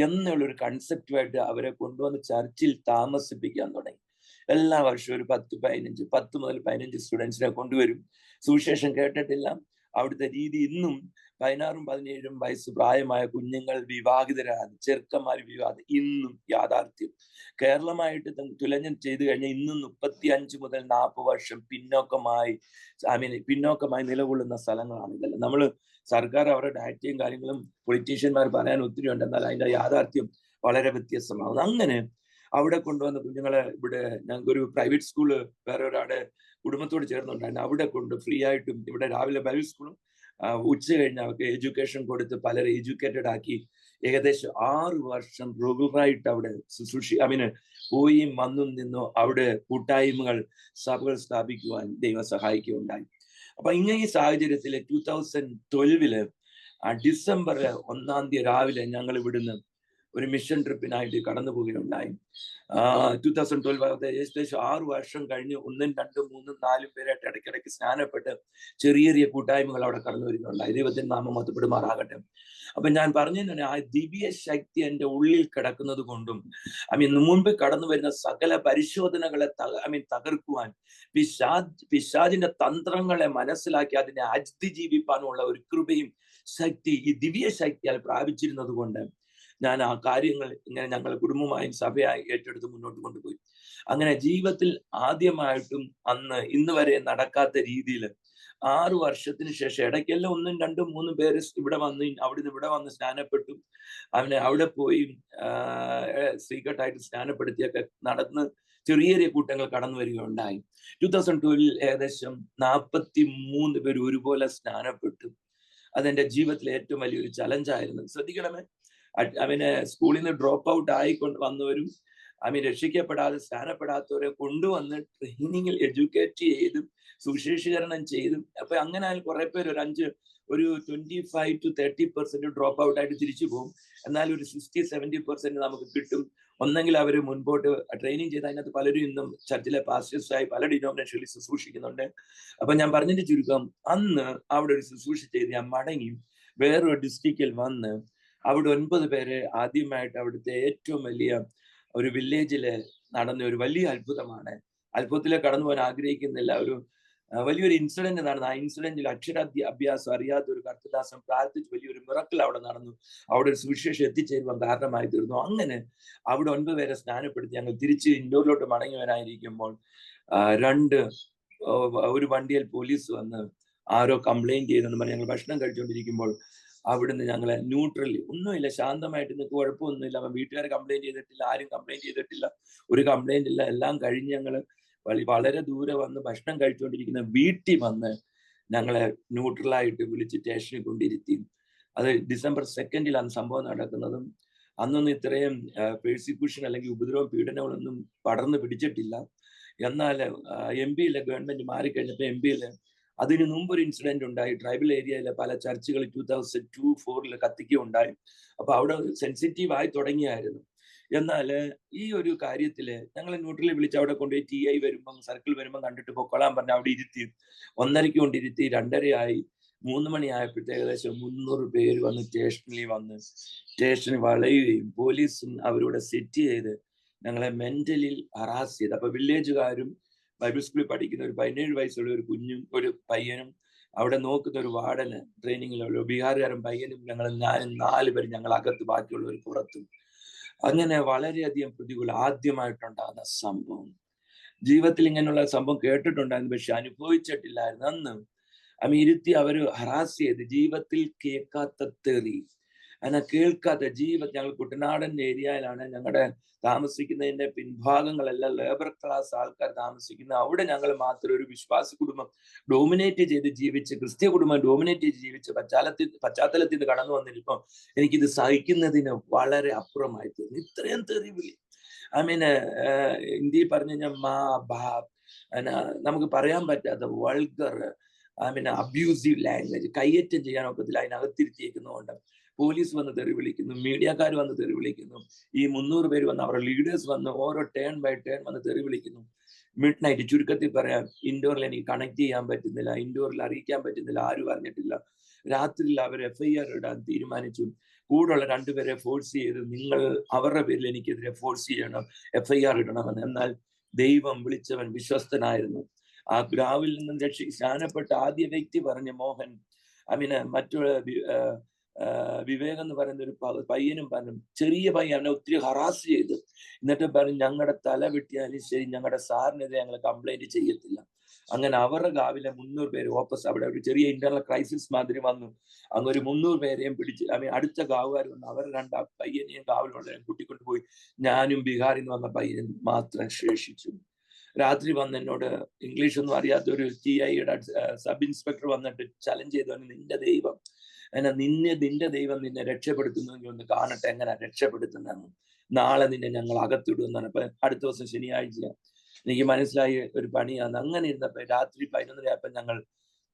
എന്നുള്ളൊരു കൺസെപ്റ്റുമായിട്ട് അവരെ കൊണ്ടുവന്ന് ചർച്ചിൽ താമസിപ്പിക്കാൻ തുടങ്ങി. എല്ലാ വർഷവും ഒരു 10 മുതൽ 15 സ്റ്റുഡൻസിനെ കൊണ്ടുവരും. സുവിശേഷം കേട്ടിട്ടില്ല. അവിടുത്തെ രീതി ഇന്നും 16-17 വയസ്സ് പ്രായമായ കുഞ്ഞുങ്ങൾ വിവാഹിതരാണ്, ചെറുക്കന്മാർ വിവാഹിതം ഇന്നും യാഥാർത്ഥ്യം. കേരളമായിട്ട് തുലനം ചെയ്തു കഴിഞ്ഞാൽ ഇന്നും 35 മുതൽ 40 വർഷം പിന്നോക്കമായി നിലകൊള്ളുന്ന സ്ഥലങ്ങളാണ് ഇതെല്ലാം. നമ്മൾ സർക്കാർ അവരുടെ ഡാറ്റയും കാര്യങ്ങളും പൊളിറ്റീഷ്യന്മാർ പറയാൻ ഒത്തിരി ഉണ്ട്, എന്നാൽ അതിന്റെ യാഥാർത്ഥ്യം വളരെ വ്യത്യസ്തമാകുന്നു. അങ്ങനെ അവിടെ കൊണ്ടുവന്ന കുഞ്ഞുങ്ങളെ ഇവിടെ ഞങ്ങൾക്കൊരു പ്രൈവറ്റ് സ്കൂള് വേറെ ഒരാളുടെ കുടുംബത്തോട് ചേർന്നുണ്ടായിരുന്നു. അവിടെ കൊണ്ട് ഫ്രീ ആയിട്ടും ഇവിടെ രാവിലെ ബൈബിൾ സ്കൂളും ഉച്ച കഴിഞ്ഞ് അവർക്ക് എഡ്യൂക്കേഷൻ കൊടുത്ത് പലരെ എഡ്യൂക്കേറ്റഡ് ആക്കി ഏകദേശം 6 വർഷം റെഗുലറായിട്ട് അവിടെ പോയി വന്നും നിന്നോ അവിടെ കൂട്ടായ്മകൾ സഭകൾ സ്ഥാപിക്കുവാൻ ദൈവം സഹായിക്കുകയുണ്ടായി. അപ്പൊ ഇങ്ങനെ ഈ സാഹചര്യത്തിൽ 2012 ഡിസംബർ 1 രാവിലെ ഞങ്ങൾ ഇവിടുന്ന് ഒരു മിഷൻ ട്രിപ്പിനായിട്ട് കടന്നു പോവുകയുണ്ടായി. 2012 ഏകദേശം 6 വർഷം കഴിഞ്ഞ് 1, 2, 3, 4 പേരായിട്ട് ഇടയ്ക്കിടയ്ക്ക് സ്നാനപ്പെട്ട് ചെറിയ ചെറിയ കൂട്ടായ്മകൾ അവിടെ കടന്നു വരികയുണ്ടായി. ദൈവത്തിന്റെ നാമം മഹത്വപ്പെടുമാറാകട്ടെ. അപ്പൊ ഞാൻ പറഞ്ഞു തന്നെ, ആ ദിവ്യ ശക്തി എൻ്റെ ഉള്ളിൽ കിടക്കുന്നത് കൊണ്ടും മുൻപ് കടന്നു വരുന്ന സകല പരിശോധനകളെ തകർക്കുവാൻ, പിശാചിന്റെ തന്ത്രങ്ങളെ മനസ്സിലാക്കി അതിനെ അതിജീവിപ്പാനുള്ള ഒരു കൃപയും ശക്തി ഈ ദിവ്യ ശക്തിയാൽ പ്രാപിച്ചിരുന്നത് കൊണ്ട് ഞാൻ ആ കാര്യങ്ങൾ ഇങ്ങനെ ഞങ്ങൾ കുടുംബമായും സഭയായി ഏറ്റെടുത്ത് മുന്നോട്ട് കൊണ്ടുപോയി. അങ്ങനെ ജീവിതത്തിൽ ആദ്യമായിട്ടും ഇന്ന് വരെ നടക്കാത്ത രീതിയിൽ 6 വർഷത്തിന് ശേഷം ഇടയ്ക്കെല്ലാം 1, 2, 3 പേര് ഇവിടെ വന്ന് സ്നാനപ്പെട്ടു. അവിടെ പോയി സീക്രട്ടായിട്ട് സ്നാനപ്പെടുത്തിയൊക്കെ നടന്ന് ചെറിയ ചെറിയ കൂട്ടങ്ങൾ കടന്നു വരികയുണ്ടായി. 2012 ഏകദേശം 43 പേര് ഒരുപോലെ സ്നാനപ്പെട്ടു. അതെന്റെ ജീവിതത്തിലെ ഏറ്റവും വലിയൊരു ചലഞ്ചായിരുന്നു. ശ്രദ്ധിക്കണമേ, സ്കൂളിൽ നിന്ന് ഡ്രോപ്പ് ഔട്ട് ആയിക്കൊണ്ട് വന്നവരും രക്ഷിക്കപ്പെടാതെ സ്നാനപ്പെടാത്തവരെ കൊണ്ടുവന്ന് ട്രെയിനിങ്ങിൽ എഡ്യൂക്കേറ്റ് ചെയ്തും സുവിശേഷീകരണം ചെയ്തും അപ്പൊ അങ്ങനെ കുറെ പേര് ഒരു 25 to 30% ഡ്രോപ്പ് ഔട്ട് ആയിട്ട് തിരിച്ചു പോകും. എന്നാൽ ഒരു 60-70% നമുക്ക് കിട്ടും. ഒന്നെങ്കിൽ അവർ മുൻപോട്ട് ട്രെയിനിങ് ചെയ്ത് അതിനകത്ത് പലരും ഇന്നും ചർച്ചിലെ പാസ്റ്റേഴ്സായി പല ഡിനോമിനേഷനിൽ ശുശ്രൂഷിക്കുന്നുണ്ട്. അപ്പൊ ഞാൻ പറഞ്ഞതിന്റെ ചുരുക്കം, അന്ന് അവിടെ ഒരു ശുശ്രൂഷ ചെയ്ത് ഞാൻ മടങ്ങി വേറൊരു ഡിസ്ട്രിക്റ്റിൽ വന്ന് അവിടെ 9 പേരെ ആദ്യമായിട്ട് അവിടുത്തെ ഏറ്റവും വലിയ ഒരു വില്ലേജില് നടന്ന ഒരു വലിയ അത്ഭുതമാണ്. അത്ഭുതത്തിലേക്ക് കടന്നു പോകാൻ ആഗ്രഹിക്കുന്നില്ല. വലിയൊരു ഇൻസിഡന്റ് നടന്നു. ആ ഇൻസിഡന്റിൽ അഭ്യാസം അറിയാത്ത ഒരു കർത്തദാസം പ്രാർത്ഥിച്ച് വലിയൊരു മിറക്കിൾ അവിടെ നടന്നു. അവിടെ ഒരു സുവിശേഷം എത്തിച്ചേരുവാൻ കാരണമായി തീർന്നു. അങ്ങനെ അവിടെ 9 പേരെ സ്നാനപ്പെടുത്തി ഞങ്ങൾ തിരിച്ച് ഇൻഡോറിലോട്ട് മടങ്ങി വരാനിരിക്കുമ്പോൾ ഒരു വണ്ടിയിൽ പോലീസ് വന്ന് ആരോ കംപ്ലൈന്റ് ചെയ്തെന്ന് പറഞ്ഞ് ഞങ്ങൾ ഭക്ഷണം കഴിച്ചുകൊണ്ടിരിക്കുമ്പോൾ അവിടുന്ന് ഞങ്ങളെ ന്യൂട്രലി ഒന്നുമില്ല, ശാന്തമായിട്ട് നിങ്ങൾക്ക് കുഴപ്പമൊന്നുമില്ല, വീട്ടുകാർ കംപ്ലൈന്റ് ചെയ്തിട്ടില്ല, ആരും കംപ്ലൈന്റ് ചെയ്തിട്ടില്ല, ഒരു കംപ്ലൈന്റ് ഇല്ല, എല്ലാം കഴിഞ്ഞ് ഞങ്ങൾ വളരെ ദൂരെ വന്ന് ഭക്ഷണം കഴിച്ചുകൊണ്ടിരിക്കുന്ന വീട്ടിൽ വന്ന് ഞങ്ങളെ ന്യൂട്രലായിട്ട് വിളിച്ച് സ്റ്റേഷനിൽ കൊണ്ടിരുത്തി. അത് December 2 സംഭവം നടക്കുന്നതും. അന്നൊന്നും ഇത്രയും പേഴ്സിക്യൂഷൻ അല്ലെങ്കിൽ ഉപദ്രവം പീഡനങ്ങളൊന്നും പടർന്നു പിടിച്ചിട്ടില്ല. എന്നാൽ MP-യിലെ ഗവൺമെന്റ് മാറിക്കഴിഞ്ഞപ്പോൾ MP-യില് അതിനു മുമ്പ് ഒരു ഇൻസിഡന്റ് ഉണ്ടായി. ട്രൈബൽ ഏരിയയിലെ പല ചർച്ചുകൾ 2002-04 കത്തിക്കുകയുണ്ടായി. അപ്പൊ അവിടെ സെൻസിറ്റീവ് ആയി തുടങ്ങിയായിരുന്നു. എന്നാൽ ഈ ഒരു കാര്യത്തില് ഞങ്ങൾ ന്യൂട്രലി വിളിച്ച് അവിടെ കൊണ്ടുപോയി TI വരുമ്പം സർക്കിൾ വരുമ്പം കണ്ടിട്ട് പൊക്കോളാൻ പറഞ്ഞ് അവിടെ ഇരുത്തി. 1:30 കൊണ്ടിരുത്തി. 2:30 3 മണിയായപ്പോഴത്തെ ഏകദേശം 300 പേര് വന്ന് സ്റ്റേഷനിൽ വളയുകയും പോലീസും അവരോട് സെറ്റ് ചെയ്ത് ഞങ്ങളെ മെന്റലി ഹറാസ് ചെയ്ത്. അപ്പൊ വില്ലേജുകാരും ബൈബിൾ സ്കൂളിൽ പഠിക്കുന്ന ഒരു 17 വയസ്സുള്ള ഒരു ഒരു പയ്യനും അവിടെ നോക്കുന്ന ഒരു വാർഡന് ട്രെയിനിങ്ങിലുള്ള ബീഹാറുകാരൻ പയ്യനും ഞാനും 4 പേരും ഞങ്ങൾ അകത്ത്, ബാക്കിയുള്ളവർ പുറത്തും. അങ്ങനെ വളരെയധികം പ്രതികൂലം ആദ്യമായിട്ടുണ്ടാകുന്ന സംഭവം. ജീവിതത്തിൽ ഇങ്ങനെയുള്ള സംഭവം കേട്ടിട്ടുണ്ടായിരുന്നു, പക്ഷെ അനുഭവിച്ചിട്ടില്ലായിരുന്നു. അന്ന് ഇരുത്തി അവര് ഹറാസ് ചെയ്ത് ജീവിതത്തിൽ കേൾക്കാത്ത തെറി, കേൾക്കാത്ത ഞങ്ങൾ കുട്ടനാടൻ ഏരിയയിലാണ് ഞങ്ങളുടെ താമസിക്കുന്നതിന്റെ പിൻഭാഗങ്ങളെല്ലാം ലേബർ ക്ലാസ് ആൾക്കാർ താമസിക്കുന്ന. അവിടെ ഞങ്ങൾ മാത്രം ഒരു വിശ്വാസ കുടുംബം ഡോമിനേറ്റ് ചെയ്ത് ജീവിച്ച്, ക്രിസ്ത്യ കുടുംബം ഡോമിനേറ്റ് ചെയ്ത് ജീവിച്ച് പശ്ചാത്തലത്തിൽ നിന്ന് കടന്നു വന്നിരിപ്പം എനിക്കിത് സഹിക്കുന്നതിന് വളരെ അപ്പുറമായി തീർന്നു. ഇത്രയും തെറിവിളി, ഇന്ത്യയിൽ പറഞ്ഞു കഴിഞ്ഞാൽ നമുക്ക് പറയാൻ പറ്റാത്ത വൾഗർ അബ്യൂസീവ് ലാംഗ്വേജ്, കയ്യേറ്റം ചെയ്യാൻ ഒക്കത്തില്ല. അതിനകത്തിരുത്തിയേക്കുന്നതുകൊണ്ട് പോലീസ് വന്ന് തെറി വിളിക്കുന്നു, മീഡിയക്കാർ വന്ന് തെറി വിളിക്കുന്നു, ഈ 300 പേര് വന്ന് അവരുടെ ലീഡേഴ്സ് വന്ന് ഓരോ ടേൺ ബൈ ടേൺ വന്ന് തെറി വിളിക്കുന്നു. മിഡ് നൈറ്റ്, ചുരുക്കത്തിൽ പറയാം, ഇൻഡോറിൽ എനിക്ക് കണക്ട് ചെയ്യാൻ പറ്റുന്നില്ല, ഇൻഡോറിൽ അറിയിക്കാൻ പറ്റുന്നില്ല, ആരും അറിഞ്ഞിട്ടില്ല. രാത്രിയിൽ അവർ FIR ഇടാൻ തീരുമാനിച്ചു. കൂടുള്ള രണ്ടുപേരെ ഫോഴ്സ് ചെയ്ത് നിങ്ങൾ അവരുടെ പേരിൽ എനിക്കെതിരെ ഫോഴ്സ് ചെയ്യണം, FIR ഇടണമെന്ന്. എന്നാൽ ദൈവം വിളിച്ചവൻ വിശ്വസ്തനായിരുന്നു. ആ ഗ്രാവിൽ നിന്നും സ്നാനപ്പെട്ട ആദ്യ വ്യക്തി പറഞ്ഞ മോഹൻ, മറ്റുള്ള വിവേക് എന്ന് പറയുന്ന ഒരു പയ്യനും പറഞ്ഞു, ചെറിയ പയ്യൻ അവനെ ഒത്തിരി ഹറാസ് ചെയ്തു. എന്നിട്ട് പറഞ്ഞു, ഞങ്ങളുടെ തല വെട്ടിയാലും ശരി ഞങ്ങളുടെ സാറിനെതിരെ ഞങ്ങൾ കംപ്ലൈന്റ് ചെയ്യത്തില്ല. അങ്ങനെ അവരുടെ ഗാവിലെ 300 പേര് അവിടെ ഒരു ചെറിയ ഇന്റർണൽ ക്രൈസിസ് മാതിരി വന്നു. അങ്ങ് ഒരു 300 പേരെയും പിടിച്ച് അടുത്ത ഗാവുകാർ വന്നു. അവർ പയ്യനെയും ഗാവിലുള്ളവരെയും കൂട്ടിക്കൊണ്ടുപോയി. ഞാനും ബീഹാറിൽ നിന്ന് വന്ന പയ്യനും മാത്രം ശേഷിച്ചു. രാത്രി വന്ന് എന്നോട് ഇംഗ്ലീഷ് ഒന്നും അറിയാത്ത ഒരു TIയുടെ സബ് ഇൻസ്പെക്ടർ വന്നിട്ട് ചലഞ്ച് ചെയ്തു, നിന്റെ ദൈവം നിന്റെ ദൈവം നിന്നെ രക്ഷപ്പെടുത്തുന്നെങ്കിൽ ഒന്ന് കാണട്ടെ എങ്ങനെ രക്ഷപ്പെടുത്തുന്നെന്ന്. നാളെ നിന്നെ ഞങ്ങൾ അകത്തിടുമെന്നാണ്. അപ്പൊ അടുത്ത ദിവസം ശനിയാഴ്ച എനിക്ക് മനസ്സിലായി ഒരു പണിയാന്ന്. അങ്ങനെ ഇരുന്നപ്പോ രാത്രി 11:30 ആയപ്പോ ഞങ്ങൾ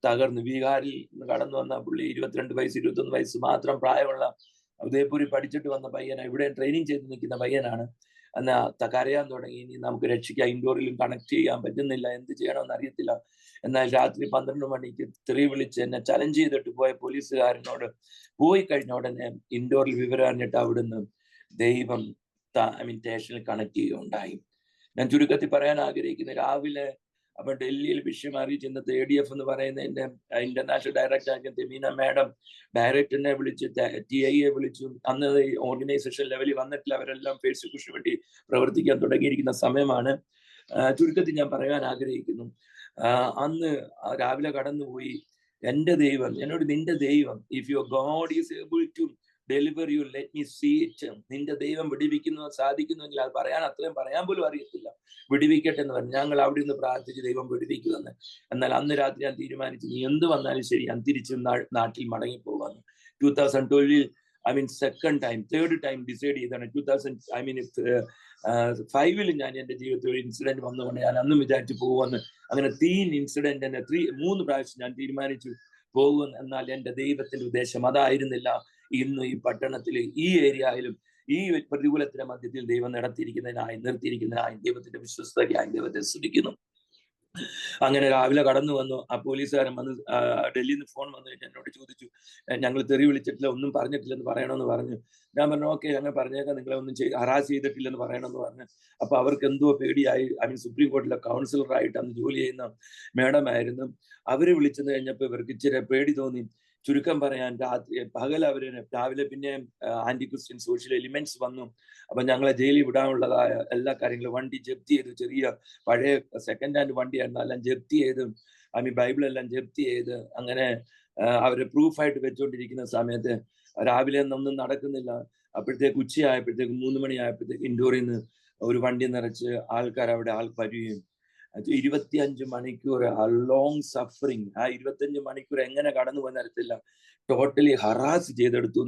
തകർന്നു. ബീഹാറിൽ കടന്നു വന്ന പുള്ളി 22 വയസ്സ് 21 വയസ്സ് മാത്രം പ്രായമുള്ള ഉദയപൂരിൽ പഠിച്ചിട്ട് വന്ന പയ്യനാണ്. ഇവിടെ ട്രെയിനിങ് ചെയ്ത് നിൽക്കുന്ന പയ്യനാണ്. എന്നാ കരയാൻ തുടങ്ങി, ഇനി നമുക്ക് രക്ഷിക്കാം, ഇൻഡോറിലും കണക്ട് ചെയ്യാൻ പറ്റുന്നില്ല, എന്ത് ചെയ്യണമെന്ന് അറിയത്തില്ല. എന്നാൽ രാത്രി 12 മണിക്ക് തെറി വിളിച്ച് എന്നെ ചലഞ്ച് ചെയ്തിട്ട് പോയ പോലീസുകാരനോട് പോയി കഴിഞ്ഞ ഉടനെ ഇൻഡോറിൽ വിവരം അറിഞ്ഞിട്ട് അവിടുന്ന് ദൈവം സ്റ്റേഷനിൽ കണക്ട് ചെയ്യുകയുണ്ടായി. ഞാൻ ചുരുക്കത്തിൽ പറയാൻ ആഗ്രഹിക്കുന്നത്, രാവിലെ അപ്പൊ ഡൽഹിയിൽ വിഷയം അറിയിച്ച് ഇന്നത്തെ ADF എന്ന് പറയുന്നതിന്റെ ഇന്റർനാഷണൽ ഡയറക്ടർ ആക്കിയ തെമീന മാഡം ഡയറക്ടറിനെ വിളിച്ച് TIയെ വിളിച്ചു. അന്ന് ഓർഗനൈസേഷൻ ലെവലിൽ വന്നിട്ടില്ല, അവരെല്ലാം പെർസിക്യൂഷന് വേണ്ടി പ്രവർത്തിക്കാൻ തുടങ്ങിയിരിക്കുന്ന സമയമാണ്. ചുരുക്കത്തിൽ ഞാൻ പറയാൻ ആഗ്രഹിക്കുന്നു, അന്ന് രാവിലെ കടന്നുപോയി എൻ്റെ ദൈവം എന്നോട്, നിന്റെ ദൈവം, if your god is able to deliver you let me see it, നിന്റെ ദൈവം വിടിവിക്കുന്നു സാധിക്കുന്നുവെങ്കിൽ അത് അത്രയും പറയാൻ പോലും അറിയത്തില്ല, വിടിവിക്കട്ടെ എന്ന് പറഞ്ഞു. ഞങ്ങൾ അവിടെ നിന്ന് പ്രാർത്ഥിച്ച് ദൈവം വിടിവിക്കുമെന്ന്. എന്നാൽ അന്ന് രാത്രി ഞാൻ തീരുമാനിച്ചു, നീ എന്ത് വന്നാലും ശരി ഞാൻ തിരിച്ച് നാട്ടിൽ മടങ്ങിപ്പോവാന്ന്. 2012 തേർഡ് ടൈം ഡിസൈഡ് ചെയ്താണ്. 2005 ഞാൻ എൻ്റെ ജീവിതത്തിൽ ഒരു ഇൻസിഡന്റ് വന്നുകൊണ്ട് ഞാൻ അന്നും വിചാരിച്ചു പോകുമെന്ന്. അങ്ങനെ 3 ഇൻസിഡന്റ് തന്നെ 3 പ്രാവശ്യം ഞാൻ തീരുമാനിച്ചു പോകുമെന്ന്. എന്നാൽ എൻ്റെ ദൈവത്തിന്റെ ഉദ്ദേശം അതായിരുന്നില്ല. ഇന്ന് ഈ പട്ടണത്തിൽ ഈ ഏരിയയിലും ഈ പ്രതികൂലത്തിന്റെ മധ്യത്തിൽ ദൈവം നിർത്തിയിരിക്കുന്നതിനായി ദൈവത്തിന്റെ വിശ്വസ്തതയായി ദൈവത്തെ സ്തുതിക്കുന്നു. അങ്ങനെ രാവിലെ കടന്നു വന്നു. ആ പോലീസുകാരൻ വന്ന് ഡൽഹിയിൽ നിന്ന് ഫോൺ വന്നു കഴിഞ്ഞാൽ എന്നോട് ചോദിച്ചു, ഞങ്ങൾ തെറി വിളിച്ചിട്ടില്ല, ഒന്നും പറഞ്ഞിട്ടില്ലെന്ന് പറയണമെന്ന് പറഞ്ഞു. ഞാൻ പറഞ്ഞു, ഓക്കെ ഞങ്ങൾ പറഞ്ഞേക്കാം, നിങ്ങളെ ഒന്നും ഹറാസ് ചെയ്തിട്ടില്ലെന്ന് പറയണമെന്ന് പറഞ്ഞു. അപ്പൊ അവർക്ക് എന്തോ പേടിയായി. സുപ്രീം കോടതിയിലെ കൗൺസിലറായിട്ട് അന്ന് ജോലി ചെയ്യുന്ന മേഡം ആയിരുന്നു. അവര് വിളിച്ചെന്ന് കഴിഞ്ഞപ്പോ ഇവർക്ക് ഇച്ചിരി പേടി തോന്നി. ചുരുക്കം പറയാൻ പകൽ രാവിലെ പിന്നെ ആന്റി ക്രിസ്ത്യൻ സോഷ്യൽ എലിമെന്റ്സ് വന്നു. അപ്പൊ ഞങ്ങളെ ജയിലിൽ വിടാനുള്ളതായ എല്ലാ കാര്യങ്ങളും വണ്ടി ജപ്തി ചെയ്തു. ചെറിയ പഴയ സെക്കൻഡ് ഹാൻഡ് വണ്ടിയായിരുന്നു, എല്ലാം ജപ്തി ചെയ്ത് ബൈബിളെല്ലാം ജപ്തി ചെയ്ത് അങ്ങനെ അവരെ പ്രൂഫായിട്ട് വെച്ചുകൊണ്ടിരിക്കുന്ന സമയത്ത് രാവിലെ ഒന്നും നടക്കുന്നില്ല. അപ്പോഴത്തേക്ക് ഉച്ചയായപ്പോഴത്തേക്ക് 3 മണിയായപ്പോഴത്തേക്ക് ഇൻഡോറിൽ നിന്ന് ഒരു വണ്ടി നിറച്ച് ആൾക്കാർ അവിടെ വരികയും 25 മണിക്കൂർ ലോങ് സഫറിങ്. ആ 25 മണിക്കൂർ എങ്ങനെ കടന്നു പോകാൻ തരത്തില്ല, ടോട്ടലി ഹറാസ് ചെയ്തെടുത്തു.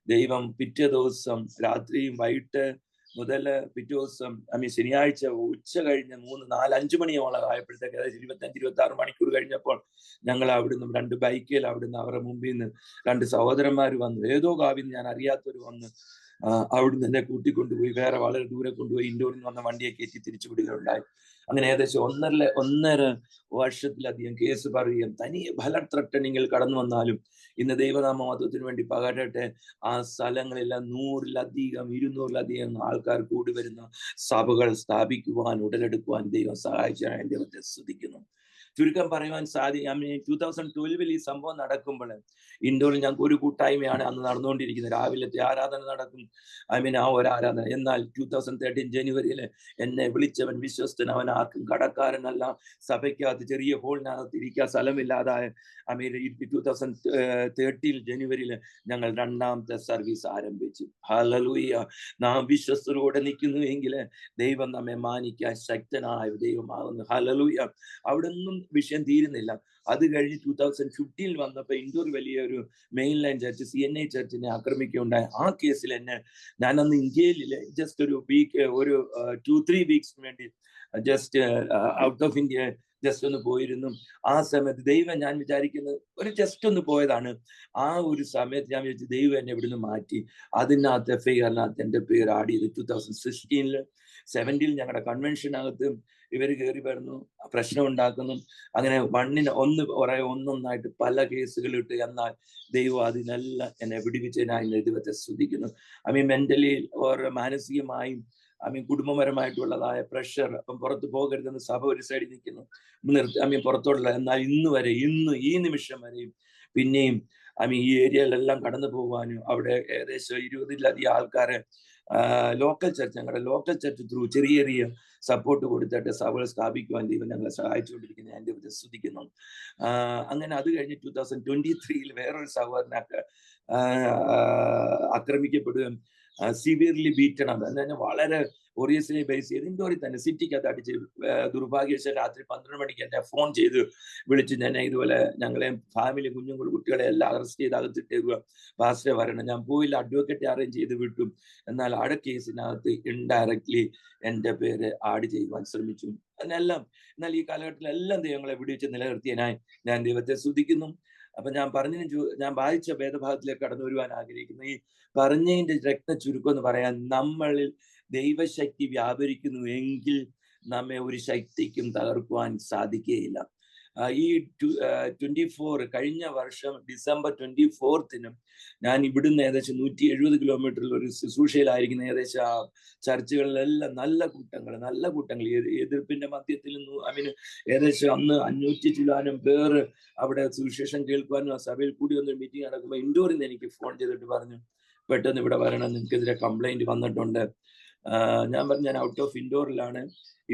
ദൈവം പിറ്റേ ദിവസം രാത്രിയും വൈകിട്ട് മുതൽ പിറ്റേ ദിവസം ശനിയാഴ്ച ഉച്ച കഴിഞ്ഞ് 3, 4, 5 മണിയോളം ആയപ്പോഴത്തേക്ക്, അതായത് 25-26 മണിക്കൂർ കഴിഞ്ഞപ്പോൾ ഞങ്ങൾ അവിടുന്ന് 2 ബൈക്കിൽ അവിടുന്ന് അവരുടെ മുമ്പിൽ നിന്ന് 2 സഹോദരന്മാർ വന്നു. ഏതോ കാവിൽ ഞാൻ അറിയാത്തവർ വന്ന് അവിടുന്ന് എന്നെ കൂട്ടിക്കൊണ്ടുപോയി വേറെ വളരെ ദൂരെ കൊണ്ടുപോയി ഇൻഡോറിൽ നിന്ന് വന്ന വണ്ടിയെ കയറ്റി തിരിച്ചു വിടുകയുണ്ടായി. അങ്ങനെ ഏകദേശം 1.5 വർഷത്തിലധികം കേസ് പറയുകയും തനിയെ പല ത്രട്ടനിങ്ങിൽ കടന്നു വന്നാലും ഇന്ന് ദൈവനാമ മഹത്വത്തിന് വേണ്ടി പകരട്ടെ, ആ സ്ഥലങ്ങളെല്ലാം 100-ലധികം 200-ലധികം ആൾക്കാർ കൂടി വരുന്ന സഭകൾ സ്ഥാപിക്കുവാൻ ഉടലെടുക്കുവാൻ ദൈവം സഹായിച്ചാൽ ദൈവത്തെ സ്തുതിക്കുന്നു. ചുരുക്കം പറയുവാൻ 2012 ഈ സംഭവം നടക്കുമ്പോൾ ഇൻഡോറിൽ ഞങ്ങൾക്ക് ഒരു കൂട്ടായ്മയാണ് അന്ന് നടന്നുകൊണ്ടിരിക്കുന്നത്. രാവിലത്തെ ആരാധന നടക്കും, ആ ഒരു ആരാധന. എന്നാൽ 2013 ജനുവരിയിൽ എന്നെ വിളിച്ചവൻ വിശ്വസ്തൻ, അവൻ ആർക്കും കടക്കാരനല്ല. സഭയ്ക്കകത്ത് ചെറിയ ഹോളിനകത്ത് ഇരിക്കാൻ സ്ഥലമില്ലാതായ 2013 ജനുവരിയിൽ ഞങ്ങൾ 2ാമത്തെ സർവീസ് ആരംഭിച്ചു. ഹല്ലേലൂയ. നാം വിശ്വസ്തരോടെ നിൽക്കുന്നുവെങ്കിൽ ദൈവം നമ്മെ മാനിക്കാൻ ശക്തനായ ദൈവമാകുന്നു. ഹല്ലേലൂയ. അവിടെ ഒന്നും വിഷയം തീരുന്നില്ല. അത് കഴിഞ്ഞ് 2015 വന്നപ്പോ ഇൻഡോർ വലിയൊരു മെയിൻ ലൈൻ ചർച്ച് CNI ചർച്ചിനെ ആക്രമിക്കുകയുണ്ടായി. ആ കേസിൽ ഞാൻ അന്ന് ഇന്ത്യയിൽ ജസ്റ്റ് ഒരു 2-3 വീക്സിന് വേണ്ടി just out of India just ഒന്ന് പോയിരുന്നു. ആ സമയത്ത് ദൈവം, ഞാൻ വിചാരിക്കുന്നത് ഒരു ജസ്റ്റ് ഒന്ന് പോയതാണ്. ആ ഒരു സമയത്ത് ഞാൻ വിചാരിച്ചു ദൈവം എന്നെ ഇവിടുന്ന് മാറ്റി അതിനകത്ത് FIR-നകത്ത് എൻ്റെ പേര് ആഡ് ചെയ്ത് 2016 70 ഞങ്ങളുടെ കൺവെൻഷനകത്ത് ഇവർ കയറി വരുന്നു, പ്രശ്നം ഉണ്ടാക്കുന്നു. അങ്ങനെ ഒന്നൊന്നായിട്ട് പല കേസുകൾ ഇട്ട്. എന്നാൽ ദൈവം അതിനെല്ലാം എന്നെ വിടുവിച്ചതിനായി ദൈവത്തെ സ്തുതിക്കുന്നു. മെന്റലി മാനസികമായും കുടുംബപരമായിട്ടുള്ളതായ പ്രഷർ, അപ്പം പുറത്ത് പോകരുതെന്ന് സഭ ഒരു സൈഡിൽ നിൽക്കുന്നു, പുറത്തോട്ടുള്ള. എന്നാൽ ഇന്ന് ഈ നിമിഷം വരെയും പിന്നെയും ഈ ഏരിയയിലെല്ലാം കടന്നു പോകാനും അവിടെ ഏകദേശം 20-ലധികം ആൾക്കാരെ ലോക്കൽ ചർച്ച്, ഞങ്ങളുടെ ലോക്കൽ ചർച്ച് ത്രൂ ചെറിയ സപ്പോർട്ട് കൊടുത്തിട്ട് സഭകൾ സ്ഥാപിക്കുവാൻ ദൈവം ഞങ്ങളെ സഹായിച്ചുകൊണ്ടിരിക്കുന്നത് ഞാൻ ദൈവത്തെ സ്തുതിക്കുന്നു. അങ്ങനെ അത് കഴിഞ്ഞ് 2023 വേറൊരു സഹോദരനൊക്കെ ആക്രമിക്കപ്പെടുകയും സിവിയർലി ബീറ്റൺ ആണ്. എന്ന് വളരെ ഒറീസയെ ബേസ് ചെയ്ത് ഇൻഡോറിൽ തന്നെ സിറ്റിക്കകത്ത് അടിച്ച് ദുർഭാഗ്യവശാൽ രാത്രി 12 മണിക്ക് എന്നെ ഫോൺ ചെയ്ത് വിളിച്ച്, ഞാൻ ഇതുപോലെ ഞങ്ങളെ ഫാമിലി, കുട്ടികളെ എല്ലാം അറസ്റ്റ് ചെയ്ത് അകത്തിട്ടേക്കുക, പാസ്റ്റർ വരണം. ഞാൻ പോയില്ല, അഡ്വക്കേറ്റ് അറേഞ്ച് ചെയ്ത് വിട്ടു. എന്നാൽ ആടെ കേസിനകത്ത് ഇൻഡയറക്ട്ലി എൻ്റെ പേര് ആഡ് ചെയ്യുവാൻ ശ്രമിച്ചു. എന്നാൽ ഈ കാലഘട്ടത്തിലെല്ലാം ദൈവങ്ങളെ വിടുവിച്ച് നിലനിർത്തിയതിനായി ഞാൻ ദൈവത്തെ സ്തുതിക്കുന്നു. അപ്പൊ ഞാൻ വായിച്ച വേദഭാഗത്തിലേക്ക് കടന്നു വരുവാൻ ആഗ്രഹിക്കുന്നു. ഈ പറഞ്ഞതിന്റെ രത്ന ചുരുക്കം എന്ന് പറയാൻ, നമ്മളിൽ ദൈവശക്തി വ്യാപരിക്കുന്നു എങ്കിൽ നമ്മെ ഒരു ശക്തിക്കും തകർക്കുവാൻ സാധിക്കുകയില്ല. ഈ 24 കഴിഞ്ഞ വർഷം ഡിസംബർ 24 ഞാൻ ഇവിടുന്ന് ഏകദേശം 170 കിലോമീറ്ററിൽ ഒരു ശുശ്രൂഷയിലായിരിക്കുന്ന ഏകദേശം ആ ചർച്ചുകളിലെല്ലാം നല്ല കൂട്ടങ്ങൾ എതിർപ്പിന്റെ മധ്യത്തിൽ ഏകദേശം അന്ന് 500 ചില്ലാനും പേർ അവിടെ സുവിശേഷം കേൾക്കുവാനും ആ സഭയിൽ കൂടി വന്നൊരു മീറ്റിംഗ് നടക്കുമ്പോൾ ഇൻഡോറിൽ നിന്ന് എനിക്ക് ഫോൺ ചെയ്തിട്ട് പറഞ്ഞു, പെട്ടെന്ന് ഇവിടെ വരണം, നിനക്കെതിരെ കംപ്ലൈന്റ് വന്നിട്ടുണ്ട്. ഞാൻ പറഞ്ഞു ഞാൻ ഔട്ട് ഓഫ് ഇൻഡോറിലാണ്,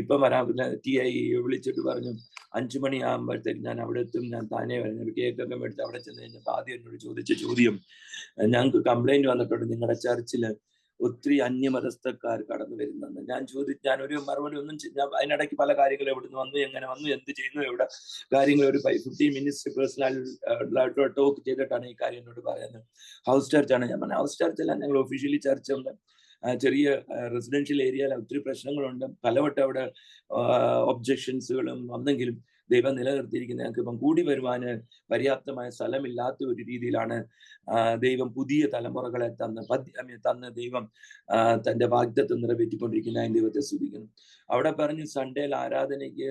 ഇപ്പം വരാൻ. TI വിളിച്ചിട്ട് പറഞ്ഞു 5 മണിയാകുമ്പോഴത്തേക്ക് ഞാൻ അവിടെ എത്തും, ഞാൻ താനേ വരും. ഒരു കേക്കൊക്കെ എടുത്ത് അവിടെ ചെന്ന് കഴിഞ്ഞപ്പോൾ ആദ്യം എന്നോട് ചോദിച്ച ചോദ്യം, ഞങ്ങൾക്ക് കംപ്ലൈന്റ് വന്നിട്ടുണ്ട് നിങ്ങളുടെ ചർച്ചിൽ ഒത്തിരി അന്യമതസ്ഥക്കാർ കടന്നു വരുന്നെന്ന്. ഞാൻ ഒരു മറുപടി ഞാൻ അതിനിടയ്ക്ക് പല കാര്യങ്ങളും എവിടുന്ന് വന്നു, എങ്ങനെ വന്നു, എന്ത് ചെയ്യുന്നു, എവിടെ കാര്യങ്ങൾ ഒരു 15 മിനിറ്റ്സ് പേഴ്സണൽ ടോക്ക് ചെയ്തിട്ടാണ് ഈ കാര്യം എന്നോട് പറയുന്നത്. ഹൗസ് ചർച്ചാണ്. ഞാൻ പറഞ്ഞ ഹൗസ് ചർച്ചല്ല, ഞങ്ങൾ ഒഫീഷ്യലി ചർച്ച ഉണ്ട്. ചെറിയ റെസിഡൻഷ്യൽ ഏരിയയിൽ ഒത്തിരി പ്രശ്നങ്ങളുണ്ട്. പലവട്ടം അവിടെ ഒബ്ജക്ഷൻസുകളും വന്നെങ്കിലും ദൈവം നിലനിർത്തിയിരിക്കുന്ന ഞങ്ങൾക്ക് ഇപ്പം കൂടി വരുവാന് പര്യാപ്തമായ സ്ഥലമില്ലാത്ത ഒരു രീതിയിലാണ് ദൈവം പുതിയ തലമുറകളെ തന്ന് ദൈവം തന്റെ വാഗ്ദത്തം നിറവേറ്റിക്കൊണ്ടിരിക്കുന്ന ദൈവത്തെ സ്തുതിക്കുന്നു. അവിടെ പറഞ്ഞു സൺഡേയിൽ ആരാധനയ്ക്ക്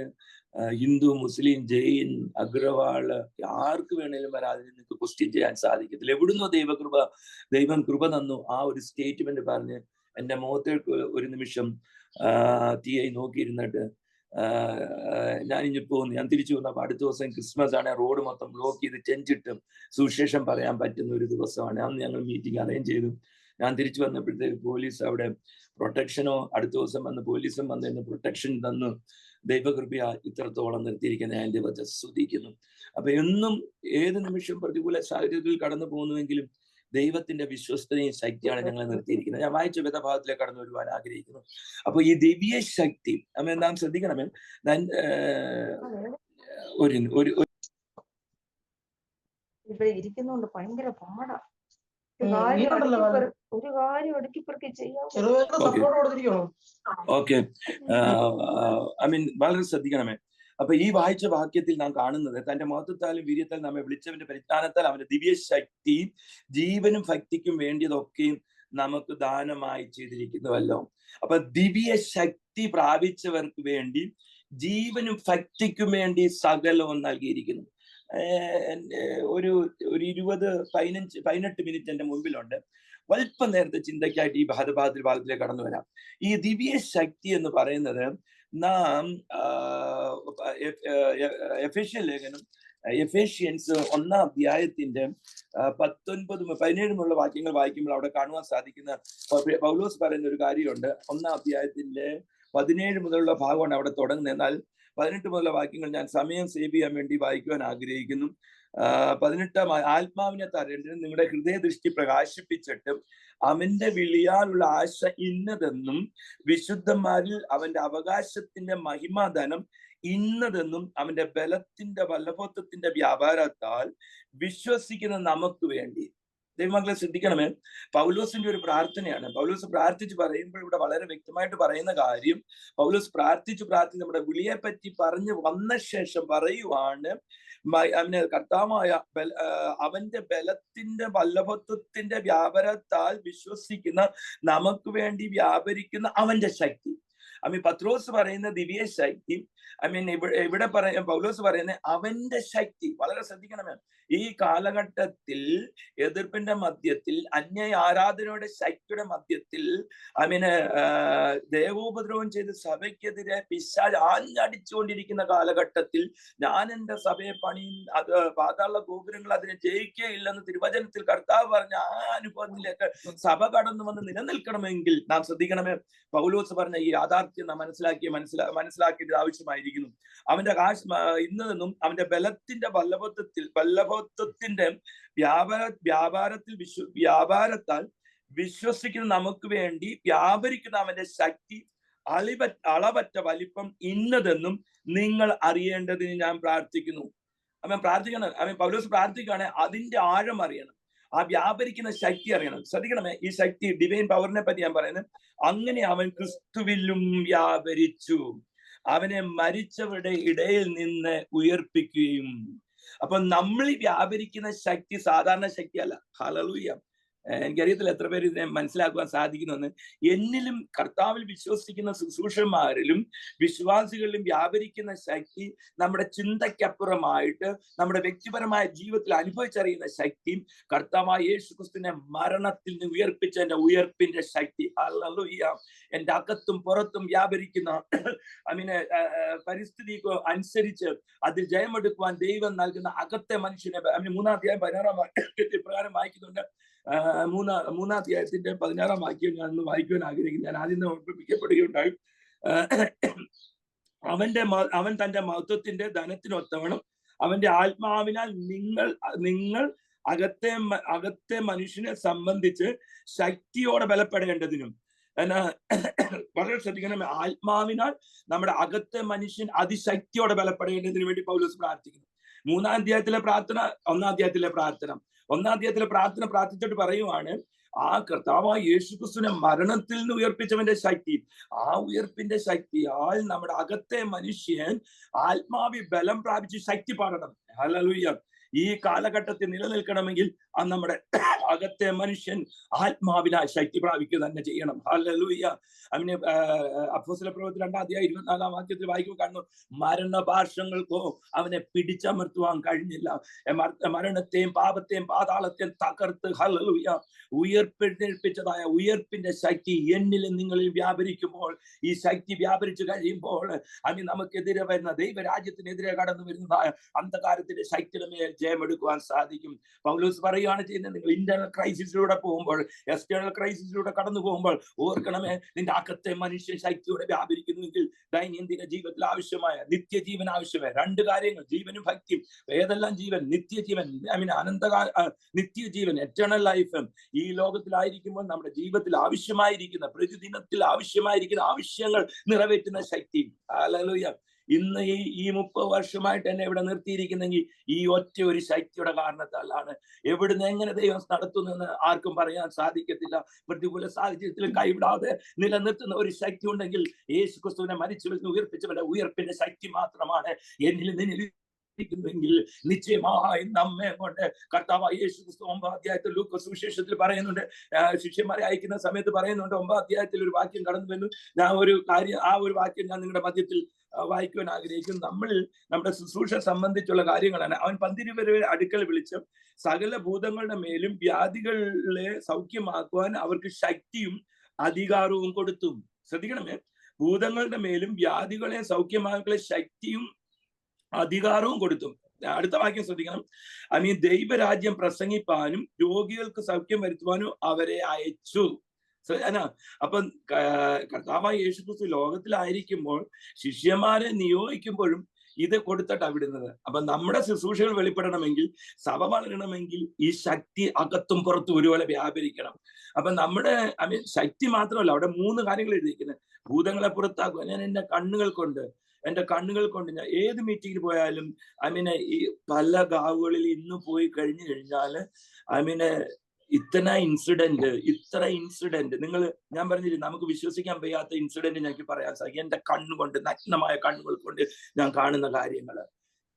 ഹിന്ദു, മുസ്ലിം, ജെയിൻ, അഗ്രവാള് ആർക്ക് വേണേലും വരാതെ നിങ്ങൾക്ക് ക്വസ്റ്റ്യൻ ചെയ്യാൻ സാധിക്കത്തില്ല. എവിടുന്നോ ദൈവം കൃപ തന്നു. ആ ഒരു സ്റ്റേറ്റ്മെന്റ് പറഞ്ഞ് എൻ്റെ മുഖത്തേക്ക് ഒരു നിമിഷം TI നോക്കിയിരുന്നിട്ട് ഞാൻ ഇനി പോകുന്നു. ഞാൻ തിരിച്ചു വന്നപ്പോൾ അടുത്ത ദിവസം ക്രിസ്മസ് ആണ്. റോഡ് മൊത്തം ബ്ലോക്ക് ചെയ്ത് ചെഞ്ചിട്ടും സുവിശേഷം പറയാൻ പറ്റുന്ന ഒരു ദിവസമാണ്. അന്ന് ഞങ്ങൾ മീറ്റിംഗ് അറേഞ്ച് ചെയ്തു. ഞാൻ തിരിച്ചു വന്നപ്പോഴത്തേക്ക് പോലീസ് അവിടെ പ്രൊട്ടക്ഷനോ, അടുത്ത ദിവസം വന്ന് പോലീസും വന്ന് പ്രൊട്ടക്ഷൻ തന്നു. ദൈവകൃപയ ഇത്രത്തോളം നിർത്തിയിരിക്കുന്ന ഞാൻ ദൈവത്തെ സ്തുതിക്കുന്നു. അപ്പൊ എന്നും ഏത് നിമിഷം പ്രതികൂല സാഹചര്യത്തിൽ കടന്നു പോകുന്നുവെങ്കിലും ദൈവത്തിന്റെ വിശ്വസ്തതയും ശക്തിയാണ് ഞങ്ങളെ നിർത്തിയിരിക്കുന്നത്. ഞാൻ വായിച്ച വേദഭാഗത്തിലേക്ക് കടന്നു വരുവാൻ ആഗ്രഹിക്കുന്നു. അപ്പൊ ഈ ദിവ്യ ശക്തി നാം ശ്രദ്ധിക്കണമേ. ഇവിടെ ഇരിക്കുന്നോണ്ട് ഭയങ്കര പാടാ. ഒരു കാര്യം അടുക്കിപ്പറക്കി ചെയ്യാം. ഓക്കെ, വളരെ ശ്രദ്ധിക്കണമേ. അപ്പൊ ഈ വായിച്ച വാക്യത്തിൽ നാം കാണുന്നത് തന്റെ മഹത്വത്താലും വീര്യത്താലും നമ്മെ വിളിച്ചവന്റെ പരിജ്ഞാനത്താൽ അവന്റെ ദിവ്യ ശക്തി ജീവനും ഭക്തിക്കും വേണ്ടിയതൊക്കെയും നമുക്ക് ദാനമായി ചെയ്തിരിക്കുന്നുവല്ലോ. അപ്പൊ ദിവ്യ ശക്തി പ്രാപിച്ചവർക്ക് വേണ്ടി ജീവനും ഭക്തിക്കും വേണ്ടി സകലവും നൽകിയിരിക്കുന്നു. ഒരു 20-18 മിനിറ്റ് എന്റെ മുമ്പിലുണ്ട്. അല്പം നേരത്തെ ചിന്തയ്ക്കായിട്ട് ഈ ഭാഗത്തിലേക്ക് കടന്നു വരാം. ഈ ദിവ്യ ശക്തി എന്ന് പറയുന്നത് നാം എഫേഷ്യൻസ് 1-ാം അധ്യായത്തിന്റെ 19-17 വാക്യങ്ങൾ വായിക്കുമ്പോൾ അവിടെ കാണുവാൻ സാധിക്കുന്ന പൗലോസ് പറയുന്ന ഒരു കാര്യമുണ്ട്. 1-ാം അധ്യായത്തിന്റെ 17 മുതലുള്ള ഭാഗമാണ് അവിടെ തുടങ്ങുന്നത്. എന്നാൽ 18 മുതലുള്ള വാക്യങ്ങൾ ഞാൻ സമയം സേവ് ചെയ്യാൻ വേണ്ടി വായിക്കുവാൻ ആഗ്രഹിക്കുന്നു. 18 ആത്മാവിനെ തരേണ്ടത് നിങ്ങളുടെ ഹൃദയദൃഷ്ടി പ്രകാശിപ്പിച്ചിട്ട് അവന്റെ വിളിയാലുള്ള ആശ ഇന്നതെന്നും വിശുദ്ധന്മാരിൽ അവന്റെ അവകാശത്തിന്റെ മഹിമാധനം ഇന്നതെന്നും അവന്റെ ബലത്തിന്റെ വല്ലഭത്വത്തിന്റെ വ്യാപാരത്താൽ വിശ്വസിക്കുന്ന നമുക്ക് വേണ്ടി. ദൈവമക്കളെ ശ്രദ്ധിക്കണമേ, പൗലോസിന്റെ ഒരു പ്രാർത്ഥനയാണ്. പൗലോസ് പ്രാർത്ഥിച്ച് പറയുമ്പോൾ ഇവിടെ വളരെ വ്യക്തമായിട്ട് പറയുന്ന കാര്യം, പൗലോസ് പ്രാർത്ഥിച്ച് നമ്മുടെ വിളിയെ പറ്റി പറഞ്ഞു വന്ന ശേഷം പറയുവാണ്, അവന് കർത്താവായ അവന്റെ ബലത്തിന്റെ വല്ലഭത്വത്തിന്റെ വ്യാപാരത്താൽ വിശ്വസിക്കുന്ന നമുക്ക് വേണ്ടി വ്യാപരിക്കുന്ന അവന്റെ ശക്തി. പത്രോസ് പറയുന്ന ദിവ്യ ശക്തി, ഇവിടെ പൗലോസ് പറയുന്ന അവന്റെ ശക്തി. വളരെ ശ്രദ്ധിക്കണമേ, ഈ കാലഘട്ടത്തിൽ എതിർപ്പിന്റെ മധ്യത്തിൽ, അന്യ ആരാധനയുടെ ശക്തിയുടെ മധ്യത്തിൽ ദേവോപദ്രവം ചെയ്ത് സഭയ്ക്കെതിരെ പിശാച് ആഞ്ഞടിച്ചുകൊണ്ടിരിക്കുന്ന കാലഘട്ടത്തിൽ ഞാൻ എന്റെ സഭയെ അത് പാതാള ഗോപുരങ്ങൾ അതിനെ ജയിക്കുകയില്ലെന്ന് തിരുവചനത്തിൽ കർത്താവ് പറഞ്ഞ ആ അനുഭവത്തിലേക്ക് സഭ കടന്നു വന്ന് നിലനിൽക്കണമെങ്കിൽ നാം ശ്രദ്ധിക്കണമേ. പൗലോസ് പറഞ്ഞ ഈ യാഥാർത്ഥ്യം നാം മനസ്സിലാക്കിയത് ആവശ്യമായിരിക്കുന്നു. അവന്റെ ഇന്ന് നിന്നും അവന്റെ ബലത്തിന്റെ വല്ലഭത്വത്തിന്റെ വ്യാപാരത്താൽ വിശ്വസിക്കുന്ന നമുക്ക് വേണ്ടി വ്യാപരിക്കുന്ന അവന്റെ ശക്തി അളവറ്റ വലിപ്പം ഇന്നതെന്നും നിങ്ങൾ അറിയേണ്ടതിന് ഞാൻ പ്രാർത്ഥിക്കുന്നു. പ്രാർത്ഥിക്കണം. പൗലോസ് പ്രാർത്ഥിക്കുകയാണ്, അതിന്റെ ആഴം അറിയണം, ആ വ്യാപരിക്കുന്ന ശക്തി അറിയണം. ശ്രദ്ധിക്കണമേ, ഈ ശക്തി ഡിവൈൻ പവറിനെ പറ്റി ഞാൻ പറയുന്നത്. അങ്ങനെ അവൻ ക്രിസ്തുവിലും വ്യാപരിച്ചു, അവനെ മരിച്ചവരുടെ ഇടയിൽ നിന്ന് ഉയർപ്പിക്കുകയും. അപ്പൊ നമ്മൾ വ്യാപരിക്കുന്ന ശക്തി സാധാരണ ശക്തിയല്ല. ഹല്ലേലൂയ. എനിക്കറിയത്തില്ല എത്ര പേര് ഇതിനെ മനസ്സിലാക്കുവാൻ സാധിക്കുന്നെന്ന്. എന്നിലും കർത്താവിൽ വിശ്വസിക്കുന്ന ശുശ്രൂഷന്മാരിലും വിശ്വാസികളിലും വ്യാപരിക്കുന്ന ശക്തി നമ്മുടെ ചിന്തയ്ക്കപ്പുറമായിട്ട് നമ്മുടെ വ്യക്തിപരമായ ജീവിതത്തിൽ അനുഭവിച്ചറിയുന്ന ശക്തിയും കർത്താവായ യേശുക്രിസ്തുവിനെ മരണത്തിൽ നിന്ന് ഉയർപ്പിച്ചതിന്റെ ഉയർപ്പിന്റെ ശക്തി. ഹല്ലേലൂയ. എന്റെ അകത്തും പുറത്തും വ്യാപരിക്കുന്ന പരിസ്ഥിതിക്ക് അനുസരിച്ച് അതിൽ ജയമെടുക്കുവാൻ ദൈവം നൽകുന്ന അകത്തെ മനുഷ്യനെ 3-ാം അധ്യായം 16-ാം വാക്യത്തിൽ പ്രകാരം വായിക്കുന്നുണ്ട്. 3-ാം അധ്യായത്തിന്റെ 16-ാം വാക്യം ഞാൻ ഒന്ന് വായിക്കുവാൻ ആഗ്രഹിക്കുന്നു. ഞാൻ ആദ്യം ഓർമ്മിപ്പിക്കപ്പെടുകയുണ്ടായി. അവൻ തന്റെ മഹത്വത്തിന്റെ ധനത്തിനൊത്തവണ്ണം അവന്റെ ആത്മാവിനാൽ നിങ്ങൾ അകത്തെ മനുഷ്യനെ സംബന്ധിച്ച് ശക്തിയോടെ ബലപ്പെടേണ്ടതിനും. വളരെ ശ്രദ്ധിക്കണം, ആത്മാവിനാൽ നമ്മുടെ അകത്തെ മനുഷ്യൻ അതിശക്തിയോടെ ബലപ്പെടേണ്ടതിനു വേണ്ടി പൗലോസ് പ്രാർത്ഥിക്കുന്നു. 3-ാം അധ്യായത്തിലെ പ്രാർത്ഥന, 1-ാം അധ്യായത്തിലെ പ്രാർത്ഥന. 1-ാം അധ്യായത്തിലെ പ്രാർത്ഥന പ്രാർത്ഥിച്ചിട്ട് പറയുവാണ്, ആ കർത്താവായ യേശുക്രിസ്തുവിനെ മരണത്തിൽ നിന്ന് ഉയർപ്പിച്ചവന്റെ ശക്തി, ആ ഉയർപ്പിന്റെ ശക്തിയാൽ നമ്മുടെ അകത്തെ മനുഷ്യൻ ആത്മാവി ബലം പ്രാപിച്ച് ശക്തി പാടണം. ഹല്ലേലൂയ. ഈ കാലഘട്ടത്തിൽ നിലനിൽക്കണമെങ്കിൽ നമ്മുടെ അകത്തെ മനുഷ്യൻ ആത്മാവിനാൽ ശക്തി പ്രാപിക്കുക തന്നെ ചെയ്യണം. ഹല്ലേലൂയ. അപ്പോസ്തല പ്രവൃത്തി 2-ാം അധ്യായം 24-ാം വാക്യത്തിൽ വായിക്കുമ്പോൾ കാണുന്നു, മരണപാർശ്വങ്ങൾക്കോ അവനെ പിടിച്ചമർത്തുവാൻ കഴിഞ്ഞില്ല. മരണത്തെയും പാപത്തെയും പാതാളത്തെയും തകർത്ത് ഹല്ലേലൂയ ഉയർപ്പിച്ചതായ ഉയർപ്പിന്റെ ശക്തി എന്നിലും നിങ്ങളിൽ വ്യാപരിക്കുമ്പോൾ, ഈ ശക്തി വ്യാപരിച്ചു കഴിയുമ്പോൾ നമുക്കെതിരെ വരുന്ന ദൈവരാജ്യത്തിനെതിരെ കടന്നു വരുന്നതായ അന്ധകാരത്തിന്റെ ശക്തിയുടെ മേൽ ജയമെടുക്കുവാൻ സാധിക്കും. പൗലോസ് പറയുകയാണ് ചെയ്യുന്നത്, നിങ്ങൾ ഇന്റർണൽ ക്രൈസിസിലൂടെ പോകുമ്പോൾ, എക്സ്റ്റേണൽ ക്രൈസിസിലൂടെ കടന്നു പോകുമ്പോൾ ഓർക്കണമേ, നിന്റെ അകത്തെ മനുഷ്യ ശക്തിയോടെ വ്യാപരിക്കുന്നുവെങ്കിൽ ദൈനംദിന ജീവിതത്തിൽ ആവശ്യമായ നിത്യജീവൻ ആവശ്യമായ 2 കാര്യങ്ങൾ, ജീവനും ഭക്തിയും. ഏതെല്ലാം ജീവൻ? നിത്യജീവൻ, നിത്യജീവൻ, എറ്റേണൽ ലൈഫ്. ഈ ലോകത്തിലായിരിക്കുമ്പോൾ നമ്മുടെ ജീവിതത്തിൽ ആവശ്യമായിരിക്കുന്ന, പ്രതിദിനത്തിൽ ആവശ്യമായിരിക്കുന്ന ആവശ്യങ്ങൾ നിറവേറ്റുന്ന ശക്തി. ഹല്ലേലൂയ. ഇന്ന് ഈ 30 വർഷമായിട്ട് എന്നെ ഇവിടെ നിർത്തിയിരിക്കുന്നെങ്കിൽ ഈ ഒറ്റ ഒരു ശക്തിയുടെ കാരണത്താലാണ്. എവിടുന്ന് എങ്ങനെ ദൈവം നടത്തുന്നെന്ന് ആർക്കും പറയാൻ സാധിക്കത്തില്ല. പ്രതികൂല സാഹചര്യത്തിൽ കൈവിടാതെ നിലനിർത്തുന്ന ഒരു ശക്തി ഉണ്ടെങ്കിൽ യേശുക്രിസ്തുവിനെ മരിച്ചു ഉയർപ്പിച്ചവന്റെ ഉയർപ്പിന്റെ ശക്തി മാത്രമാണ് എന്നിൽ നിന്നിൽ െങ്കിൽ നിശ്ചയമായി നമ്മെ കൊണ്ട് കർത്താവായ യേശുക്രിസ്തു 9-ാം അധ്യായത്തിൽ ലൂക്കോസ് സുവിശേഷത്തിൽ പറയുന്നുണ്ട്, ശിഷ്യന്മാരെ അയക്കുന്ന സമയത്ത് പറയുന്നുണ്ട്, 9-ാം അധ്യായത്തിൽ ഒരു വാക്യം കടന്നു വന്നു. ആ ഒരു വാക്യം ഞാൻ നിങ്ങളുടെ മധ്യത്തിൽ വായിക്കുവാൻ ആഗ്രഹിക്കുന്നു. നമ്മുടെ ശുശ്രൂഷ സംബന്ധിച്ചുള്ള കാര്യങ്ങളാണ്. അവൻ 12 പേരെ അടുക്കൽ വിളിച്ച് സകല ഭൂതങ്ങളുടെ മേലും വ്യാധികളെ സൗഖ്യമാക്കുവാൻ അവർക്ക് ശക്തിയും അധികാരവും കൊടുത്തു. ശ്രദ്ധിക്കണമേ, ഭൂതങ്ങളുടെ മേലും വ്യാധികളെ സൗഖ്യമാക്കുവാൻ ശക്തിയും അധികാരവും കൊടുത്തു. അടുത്ത വാക്യം ശ്രദ്ധിക്കണം. ദൈവരാജ്യം പ്രസംഗിപ്പാനും രോഗികൾക്ക് സൗഖ്യം വരുത്തുവാനും അവരെ അയച്ചു. അപ്പൊ കർത്താവായ യേശുക്രിസ്തു ലോകത്തിലായിരിക്കുമ്പോൾ ശിഷ്യന്മാരെ നിയോഗിക്കുമ്പോഴും ഇത് കൊടുത്തിട്ടാണ് വിടുന്നത്. അപ്പൊ നമ്മുടെ ശുശ്രൂഷകൾ വെളിപ്പെടണമെങ്കിൽ, സഭ വളരണമെങ്കിൽ ഈ ശക്തി അകത്തും പുറത്തും ഒരുപോലെ വ്യാപരിക്കണം. അപ്പൊ നമ്മുടെ ശക്തി മാത്രമല്ല, അവിടെ 3 കാര്യങ്ങൾ എഴുതിയിരിക്കുന്നത്. ഭൂതങ്ങളെ പുറത്താക്കുക. ഞാൻ എന്റെ കണ്ണുകൾ കൊണ്ട് ഞാൻ ഏത് മീറ്റിങ്ങിൽ പോയാലും ഈ പല ഗാവുകളിൽ ഇന്ന് പോയി കഴിഞ്ഞു കഴിഞ്ഞാൽ ഇത്ര ഇൻസിഡന്റ് ഞാൻ പറഞ്ഞില്ല, നമുക്ക് വിശ്വസിക്കാൻ വയ്യാത്ത ഇൻസിഡന്റ് ഞങ്ങൾക്ക് പറയാൻ സാധിക്കും. എന്റെ കണ്ണുകൊണ്ട്, നഗ്നമായ കണ്ണുകൾ കൊണ്ട് ഞാൻ കാണുന്ന കാര്യങ്ങൾ.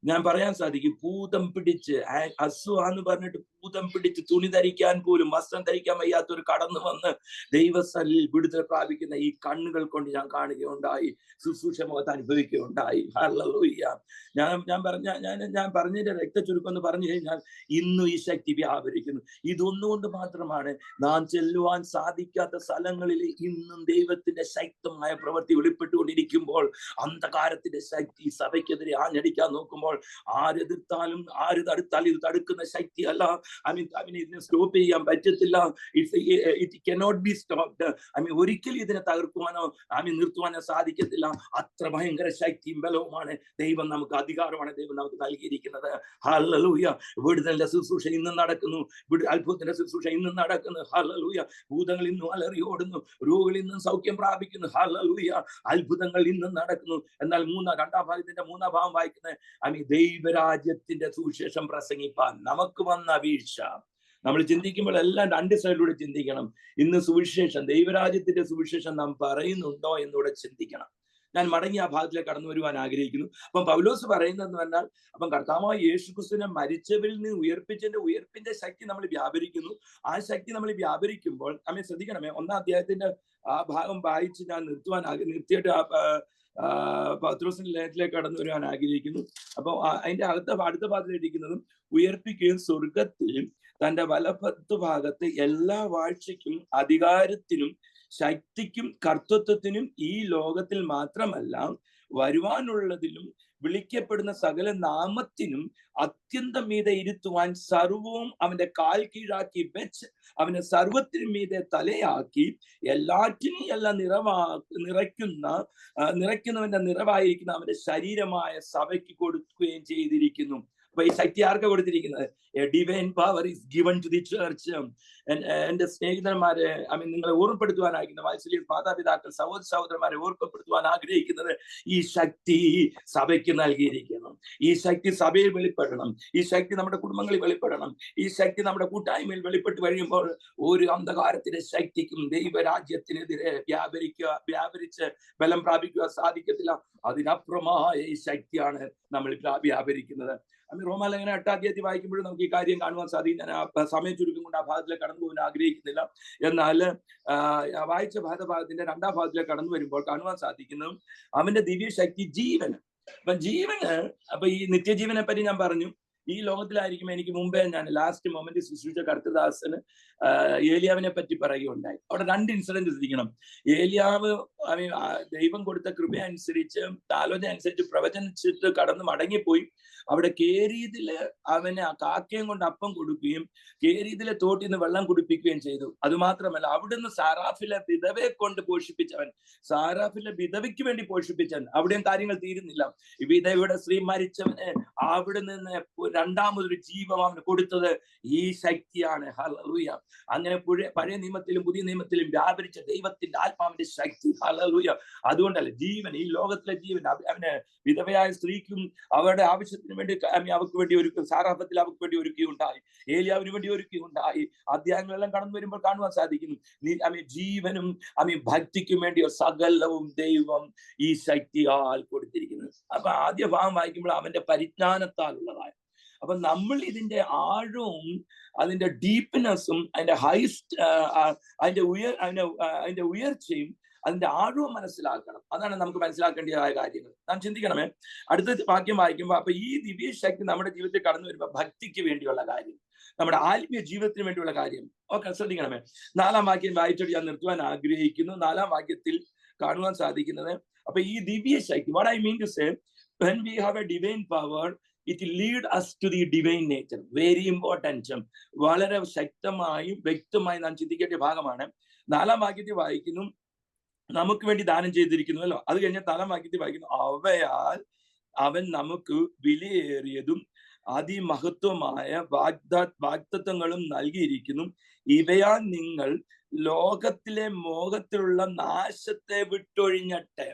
ഞാൻ പറയാൻ സാധിക്കും, ഭൂതം പിടിച്ച് അസുവാന്ന് പറഞ്ഞിട്ട് ഭൂതം പിടിച്ച് തുണി ധരിക്കാൻ പോലും വസ്ത്രം ധരിക്കാൻ വയ്യാത്തൊരു കടന്നു വന്ന് ദൈവസ്ഥലിൽ വിടുതൽ പ്രാപിക്കുന്ന ഈ കണ്ണുകൾ കൊണ്ട് ഞാൻ കാണുകയുണ്ടായി, ശുശ്രൂഷ മുഖത്ത് അനുഭവിക്കുകയുണ്ടായി. ഹല്ലേലൂയ. ഞാൻ പറഞ്ഞതിന്റെ രക്തചുരുക്കം എന്ന് പറഞ്ഞു കഴിഞ്ഞാൽ ഇന്നും ഈ ശക്തി വ്യാപരിക്കുന്നു. ഇതൊന്നുകൊണ്ട് മാത്രമാണ് നാം ചെല്ലുവാൻ സാധിക്കാത്ത സ്ഥലങ്ങളിൽ ഇന്നും ദൈവത്തിന്റെ ശക്തമായ പ്രവൃത്തി വെളിപ്പെട്ടുകൊണ്ടിരിക്കുമ്പോൾ അന്ധകാരത്തിന്റെ ശക്തി സഭയ്ക്കെതിരെ ആഞ്ഞടിക്കാൻ നോക്കുമ്പോൾ ആരെതിർത്താലും ആര് തടുത്താലും ഇത് തടുക്കുന്ന ശക്തി അല്ല. ഇതിനെ സ്റ്റോപ്പ് ചെയ്യാൻ പറ്റത്തില്ല. It cannot be stopped. ഒരിക്കലും ഇതിനെ തകർക്കുവാനോ നിർത്തുവാനോ സാധിക്കത്തില്ല. അത്ര ഭയങ്കര ശക്തിയും ബലവുമാണ് ദൈവം നമുക്ക്, അധികാരമാണ് ദൈവം നമുക്ക് നൽകിയിരിക്കുന്നത്. ഹല്ലേലൂയ. വിടുതലിന്റെ ശുശ്രൂഷ ഇന്നും നടക്കുന്നു, അത്ഭുതത്തിന്റെ ശുശ്രൂഷ ഇന്നും നടക്കുന്നു. ഹല്ലേലൂയ. ഭൂതങ്ങൾ ഇന്നും അലറി ഓടുന്നു, രോഗികൾ ഇന്നും സൗഖ്യം പ്രാപിക്കുന്നു. ഹല്ലേലൂയ. അത്ഭുതങ്ങൾ ഇന്നും നടക്കുന്നു. എന്നാൽ രണ്ടാം ഭാഗത്തിന്റെ മൂന്നാം ഭാഗം വായിക്കുന്നത് ദൈവരാജ്യത്തിന്റെ സുവിശേഷം പ്രസംഗിപ്പാൻ നമുക്ക് വന്ന വീഴ്ച. നമ്മൾ ചിന്തിക്കുമ്പോൾ എല്ലാം രണ്ട് സൈഡിലൂടെ ചിന്തിക്കണം. ഇന്ന് സുവിശേഷം, ദൈവരാജ്യത്തിന്റെ സുവിശേഷം നാം പറയുന്നുണ്ടോ എന്നൂടെ ചിന്തിക്കണം. ഞാൻ മടങ്ങി ആ ഭാഗത്തിലേക്ക് കടന്നു വരുവാൻ ആഗ്രഹിക്കുന്നു. അപ്പം പൗലോസ് പറയുന്നതെന്ന് പറഞ്ഞാൽ, അപ്പം കർത്താവായ യേശുക്രിസ്തുവിനെ മരിച്ചവരിൽ നിന്ന് ഉയർപ്പിന്റെ ശക്തി നമ്മൾ വ്യാപരിക്കുന്നു. ആ ശക്തി നമ്മൾ വ്യാപരിക്കുമ്പോൾ ശ്രദ്ധിക്കണമേ, 1-ാം അധ്യായത്തിന്റെ ആ ഭാഗം വായിച്ച് ഞാൻ നിർത്തിയിട്ട് പത്രോസിന്റെ ലേഖനത്തിലേക്ക് കടന്നു വരുവാൻ ആഗ്രഹിക്കുന്നു. അപ്പൊ അതിന്റെ അടുത്ത ഭാഗത്തിൽ ഇരിക്കുന്നതും, ഉയർപ്പിക്കുകയും സ്വർഗത്തിൽ തന്റെ വലപ്പത്ത് ഭാഗത്ത് എല്ലാ വാഴ്ചയ്ക്കും അധികാരത്തിനും ശക്തിക്കും കർത്തൃത്വത്തിനും ഈ ലോകത്തിൽ മാത്രമല്ല വരുവാനുള്ളതിലും വിളിക്കപ്പെടുന്ന സകല നാമത്തിനും അത്യന്തം മീതെ ഇരുത്തുവാൻ സർവവും അവന്റെ കാൽ കീഴാക്കി വെച്ച് അവനെ സർവത്തിനും മീതെ തലയാക്കി എല്ലാറ്റിനും എല്ലാം നിറയ്ക്കുന്നവന്റെ നിറവായിരിക്കുന്ന അവന്റെ ശരീരമായ സഭയ്ക്ക് കൊടുക്കുകയും ചെയ്തിരിക്കുന്നു. അപ്പൊ ഈ ശക്തി ആർക്കാ കൊടുത്തിരിക്കുന്നത്? A divine power is given to the church. എന്റെ സ്നേഹിതന്മാരെ, നിങ്ങളെ ഓർമ്മപ്പെടുത്തുവാൻ ആഗ്രഹിക്കുന്ന വാത്സല്യ മാതാപിതാക്കൾ, സഹോദരന്മാരെ ഓർമ്മപ്പെടുത്തുവാൻ ആഗ്രഹിക്കുന്നത്, ഈ ശക്തി സഭയ്ക്ക് നൽകിയിരിക്കണം. ഈ ശക്തി സഭയിൽ വെളിപ്പെടണം. ഈ ശക്തി നമ്മുടെ കുടുംബങ്ങളിൽ വെളിപ്പെടണം. ഈ ശക്തി നമ്മുടെ കൂട്ടായ്മയിൽ വെളിപ്പെട്ട് കഴിയുമ്പോൾ ഒരു അന്ധകാരത്തിന്റെ ശക്തിക്കും ദൈവരാജ്യത്തിനെതിരെ വ്യാപരിച്ച് ബലം പ്രാപിക്കുക സാധിക്കത്തില്ല. അതിനപ്പുറമായ ഈ ശക്തിയാണ് നമ്മൾ വ്യാപരിക്കുന്നത്. റോമാലേഖനം 8-ാം അധ്യായത്തിൽ വായിക്കുമ്പോഴും നമുക്ക് ഈ കാര്യം കാണുവാൻ സാധിക്കും. ഞാൻ സമയം ചുരുക്കം കൊണ്ട് ആ ഭാഗത്തിലേക്ക് കടന്നു പോകാൻ ആഗ്രഹിക്കുന്നില്ല. എന്നാൽ വായിച്ച ഭാഗത്തിന്റെ 2-ാം ഭാഗത്തിലേക്ക് കടന്നു വരുമ്പോൾ കാണുവാൻ സാധിക്കുന്നു അവന്റെ ദിവ്യശക്തി ജീവന്. അപ്പൊ ഈ നിത്യജീവനെ പറ്റി ഞാൻ പറഞ്ഞു. ഈ ലോകത്തിലായിരിക്കും എനിക്ക് മുമ്പേ ഞാൻ ലാസ്റ്റ് മൊമെന്റ് ശുശ്രൂഷ കർത്തദാസന് ഏലിയാവിനെ പറ്റി പറയുകയുണ്ടായി. അവിടെ 2 ഇൻസിഡന്റ് ശ്രദ്ധിക്കണം. ഏലിയാവ് ദൈവം കൊടുത്ത കൃപ അനുസരിച്ച്, ആലോചന അനുസരിച്ച് പ്രവചനിച്ചിട്ട് കടന്ന് മടങ്ങിപ്പോയി. അവിടെ കേരീതില് അവന് കാക്കയും കൊണ്ട് അപ്പം കൊടുക്കുകയും കേരീതിലെ തോട്ടിൽ നിന്ന് വെള്ളം കുടിപ്പിക്കുകയും ചെയ്തു. അതുമാത്രമല്ല, അവിടുന്ന് സാറാഫിലെ വിധവയെ കൊണ്ട് പോഷിപ്പിച്ചവൻ, സാറാഫിലെ വിധവയ്ക്ക് വേണ്ടി പോഷിപ്പിച്ചവൻ. അവിടെയും കാര്യങ്ങൾ തീരുന്നില്ല. വിധവയുടെ സ്ത്രീ മരിച്ചവന് അവിടെ നിന്ന് രണ്ടാമതൊരു ജീവം അവന് കൊടുത്തത് ഈ ശക്തിയാണ്. ഹല്ലേലൂയ. അങ്ങനെ പഴയ നിയമത്തിലും പുതിയ നിയമത്തിലും വ്യാപരിച്ച ദൈവത്തിന്റെ ആത്മാവിന്റെ ശക്തി. ഹല്ലേലൂയ. അതുകൊണ്ടല്ല ജീവൻ, ഈ ലോകത്തിലെ ജീവൻ അവന് വിധവയായ സ്ത്രീക്കും അവരുടെ ആവശ്യത്തിന് വേണ്ടി അവർക്ക് വേണ്ടി ഒരുക്കും, സാറാഫത്തിൽ അവർക്ക് വേണ്ടി ഒരുക്കുകയുണ്ടായി, ഏലിയാവിന് വേണ്ടി ഒരുക്കുകയുണ്ടായി. അധ്യായങ്ങളെല്ലാം കടന്നു വരുമ്പോൾ കാണുവാൻ സാധിക്കുന്നു ജീവനും ഭക്തിക്കും വേണ്ടി സകലവും ദൈവം ഈ ശക്തിയാൽ കൊടുത്തിരിക്കുന്നത്. അപ്പൊ ആദ്യ ഭാഗം വായിക്കുമ്പോൾ അവന്റെ പരിജ്ഞാനത്താൽ ഉള്ളതായ. അപ്പൊ നമ്മൾ ഇതിന്റെ ആഴവും അതിന്റെ ഡീപ്നെസ്സും അതിന്റെ ഉയർച്ചയും അതിന്റെ ആഴവും മനസ്സിലാക്കണം. അതാണ് നമുക്ക് മനസ്സിലാക്കേണ്ടതായ കാര്യങ്ങൾ. നാം ചിന്തിക്കണമേ. അടുത്ത വാക്യം വായിക്കുമ്പോൾ, അപ്പൊ ഈ ദിവ്യശക്തി നമ്മുടെ ജീവിതത്തിൽ കടന്നു വരുമ്പോൾ ഭക്തിക്ക് വേണ്ടിയുള്ള കാര്യം, നമ്മുടെ ആത്മീയ ജീവിതത്തിന് വേണ്ടിയുള്ള കാര്യം ഒക്കെ ശ്രദ്ധിക്കണമേ. 4-ാം വാക്യം വായിച്ചിട്ട് ഞാൻ നിർത്തുവാൻ ആഗ്രഹിക്കുന്നു. 4-ാം വാക്യത്തിൽ കാണുവാൻ സാധിക്കുന്നത്, അപ്പൊ ഈ ദിവ്യശക്തി, what I mean to say, when we have a divine power, it lead us to the divine nature. Very important. വളരെ ശക്തമായും വ്യക്തമായും നാം ചിന്തിക്കേണ്ട ഭാഗമാണ്. 4-ാം വാക്യത്തിൽ വായിക്കുന്നു, നമുക്ക് വേണ്ടി ദാനം ചെയ്തിരിക്കുന്നുവല്ലോ. അത് കഴിഞ്ഞ 4-ാം വാക്യത്തിൽ വായിക്കുന്നു, അവയാൽ അവൻ നമുക്ക് വിലയേറിയതും അതിമഹത്വമായ വാഗ്ദത്തങ്ങളും നൽകിയിരിക്കുന്നു. ഇവയാൽ നിങ്ങൾ ലോകത്തിലെ മോഹത്തിലുള്ള നാശത്തെ വിട്ടൊഴിഞ്ഞട്ടെ.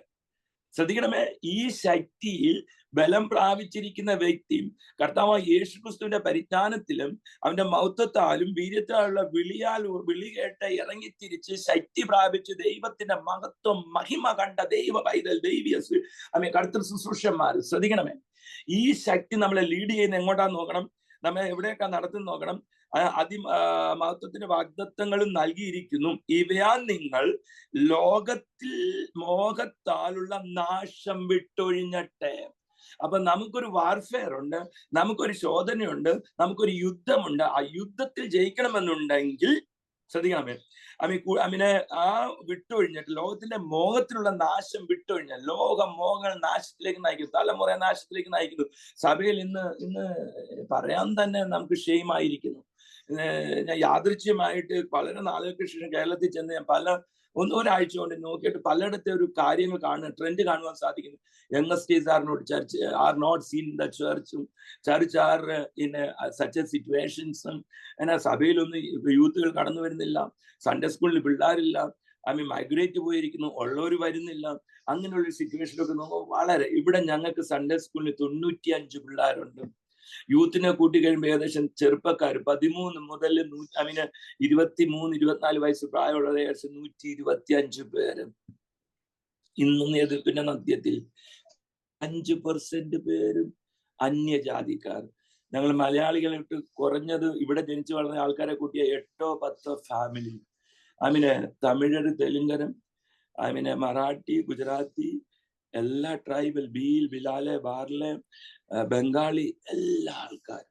ശ്രദ്ധിക്കണമേ, ഈ ശക്തിയിൽ ബലം പ്രാപിച്ചിരിക്കുന്ന വ്യക്തി കർത്താവായ യേശുക്രിസ്തുവിന്റെ പരിജ്ഞാനത്തിലും അവന്റെ മൗത്വത്താലും വീര്യത്താലുള്ള വിളി കേട്ട് ഇറങ്ങിത്തിരിച്ച് ശക്തി പ്രാപിച്ച് ദൈവത്തിന്റെ മഹത്വം മഹിമ കണ്ട ദൈവ പൈതൽ ദൈവീയ കർത്തൃ ശുശ്രൂഷന്മാർ ശ്രദ്ധിക്കണമേ, ഈ ശക്തി നമ്മളെ ലീഡ് ചെയ്യുന്ന എങ്ങോട്ടാന്ന് നോക്കണം, നമ്മെ എവിടെയൊക്കെ നടത്തുന്ന നോക്കണം. മഹത്വത്തിന്റെ വാഗ്ദത്തങ്ങളും നൽകിയിരിക്കുന്നു. ഇവയാൽ നിങ്ങൾ ലോകത്തിൽ മോഹത്താലുള്ള നാശം വിട്ടൊഴിഞ്ഞട്ടെ. അപ്പൊ നമുക്കൊരു വാർഫെയർ ഉണ്ട്, നമുക്കൊരു ശോധനയുണ്ട്, നമുക്കൊരു യുദ്ധമുണ്ട്. ആ യുദ്ധത്തിൽ ജയിക്കണമെന്നുണ്ടെങ്കിൽ ശ്രദ്ധിക്കണമേ, ആ വിട്ടൊഴിഞ്ഞിട്ട് ലോകത്തിന്റെ മോഹത്തിലുള്ള നാശം വിട്ടൊഴിഞ്ഞാൽ മോഹങ്ങൾ നാശത്തിലേക്ക് നയിക്കുന്നു, തലമുറ നാശത്തിലേക്ക് നയിക്കുന്നു. സഭയിൽ ഇന്ന് പറയാൻ തന്നെ നമുക്ക് ഷെയിമായിരിക്കുന്നു. ഞാൻ യാദൃച്ഛ്യമായിട്ട് വളരെ നാളുകൾക്ക് ശേഷം കേരളത്തിൽ ചെന്ന് ഞാൻ ഒരാഴ്ച കൊണ്ട് നോക്കിയിട്ട് പലയിടത്തെ ഒരു കാര്യങ്ങൾ ട്രെൻഡ് കാണുവാൻ സാധിക്കുന്നു. Youngsters are not seen in the church are in such a situations. എന്നാൽ സഭയിലൊന്നും യൂത്തുകൾ കടന്നു വരുന്നില്ല, സൺഡേ സ്കൂളിൽ പിള്ളേരില്ല, മൈഗ്രേറ്റ് പോയിരിക്കുന്നു, ഉള്ളവർ വരുന്നില്ല. അങ്ങനെയുള്ള സിറ്റുവേഷനൊക്കെ നോക്കുമ്പോൾ ഇവിടെ ഞങ്ങൾക്ക് സൺഡേ സ്കൂളിൽ 95 പിള്ളേരുണ്ട്. യൂത്തിനെ കൂട്ടി കഴിയുമ്പോൾ ഏകദേശം ചെറുപ്പക്കാർ 13 മുതൽ 23-24 വയസ്സ് പ്രായമുള്ളത് ഏകദേശം 125 പേര്. ഇന്നും എതിർപ്പിന്റെ മധ്യത്തിൽ 5% പേരും അന്യജാതിക്കാർ. ഞങ്ങൾ മലയാളികളിട്ട് കുറഞ്ഞത് ഇവിടെ ജനിച്ചു വളർന്ന ആൾക്കാരെ കൂട്ടിയ 8-10 ഫാമിലി. തമിഴര്, തെലുങ്കരും, മറാഠി, ഗുജറാത്തി, എല്ലാ ട്രൈബൽ, ബീൽ, ബിലാലെ, ബാർലെ, ബംഗാളി, എല്ലാ ആൾക്കാരും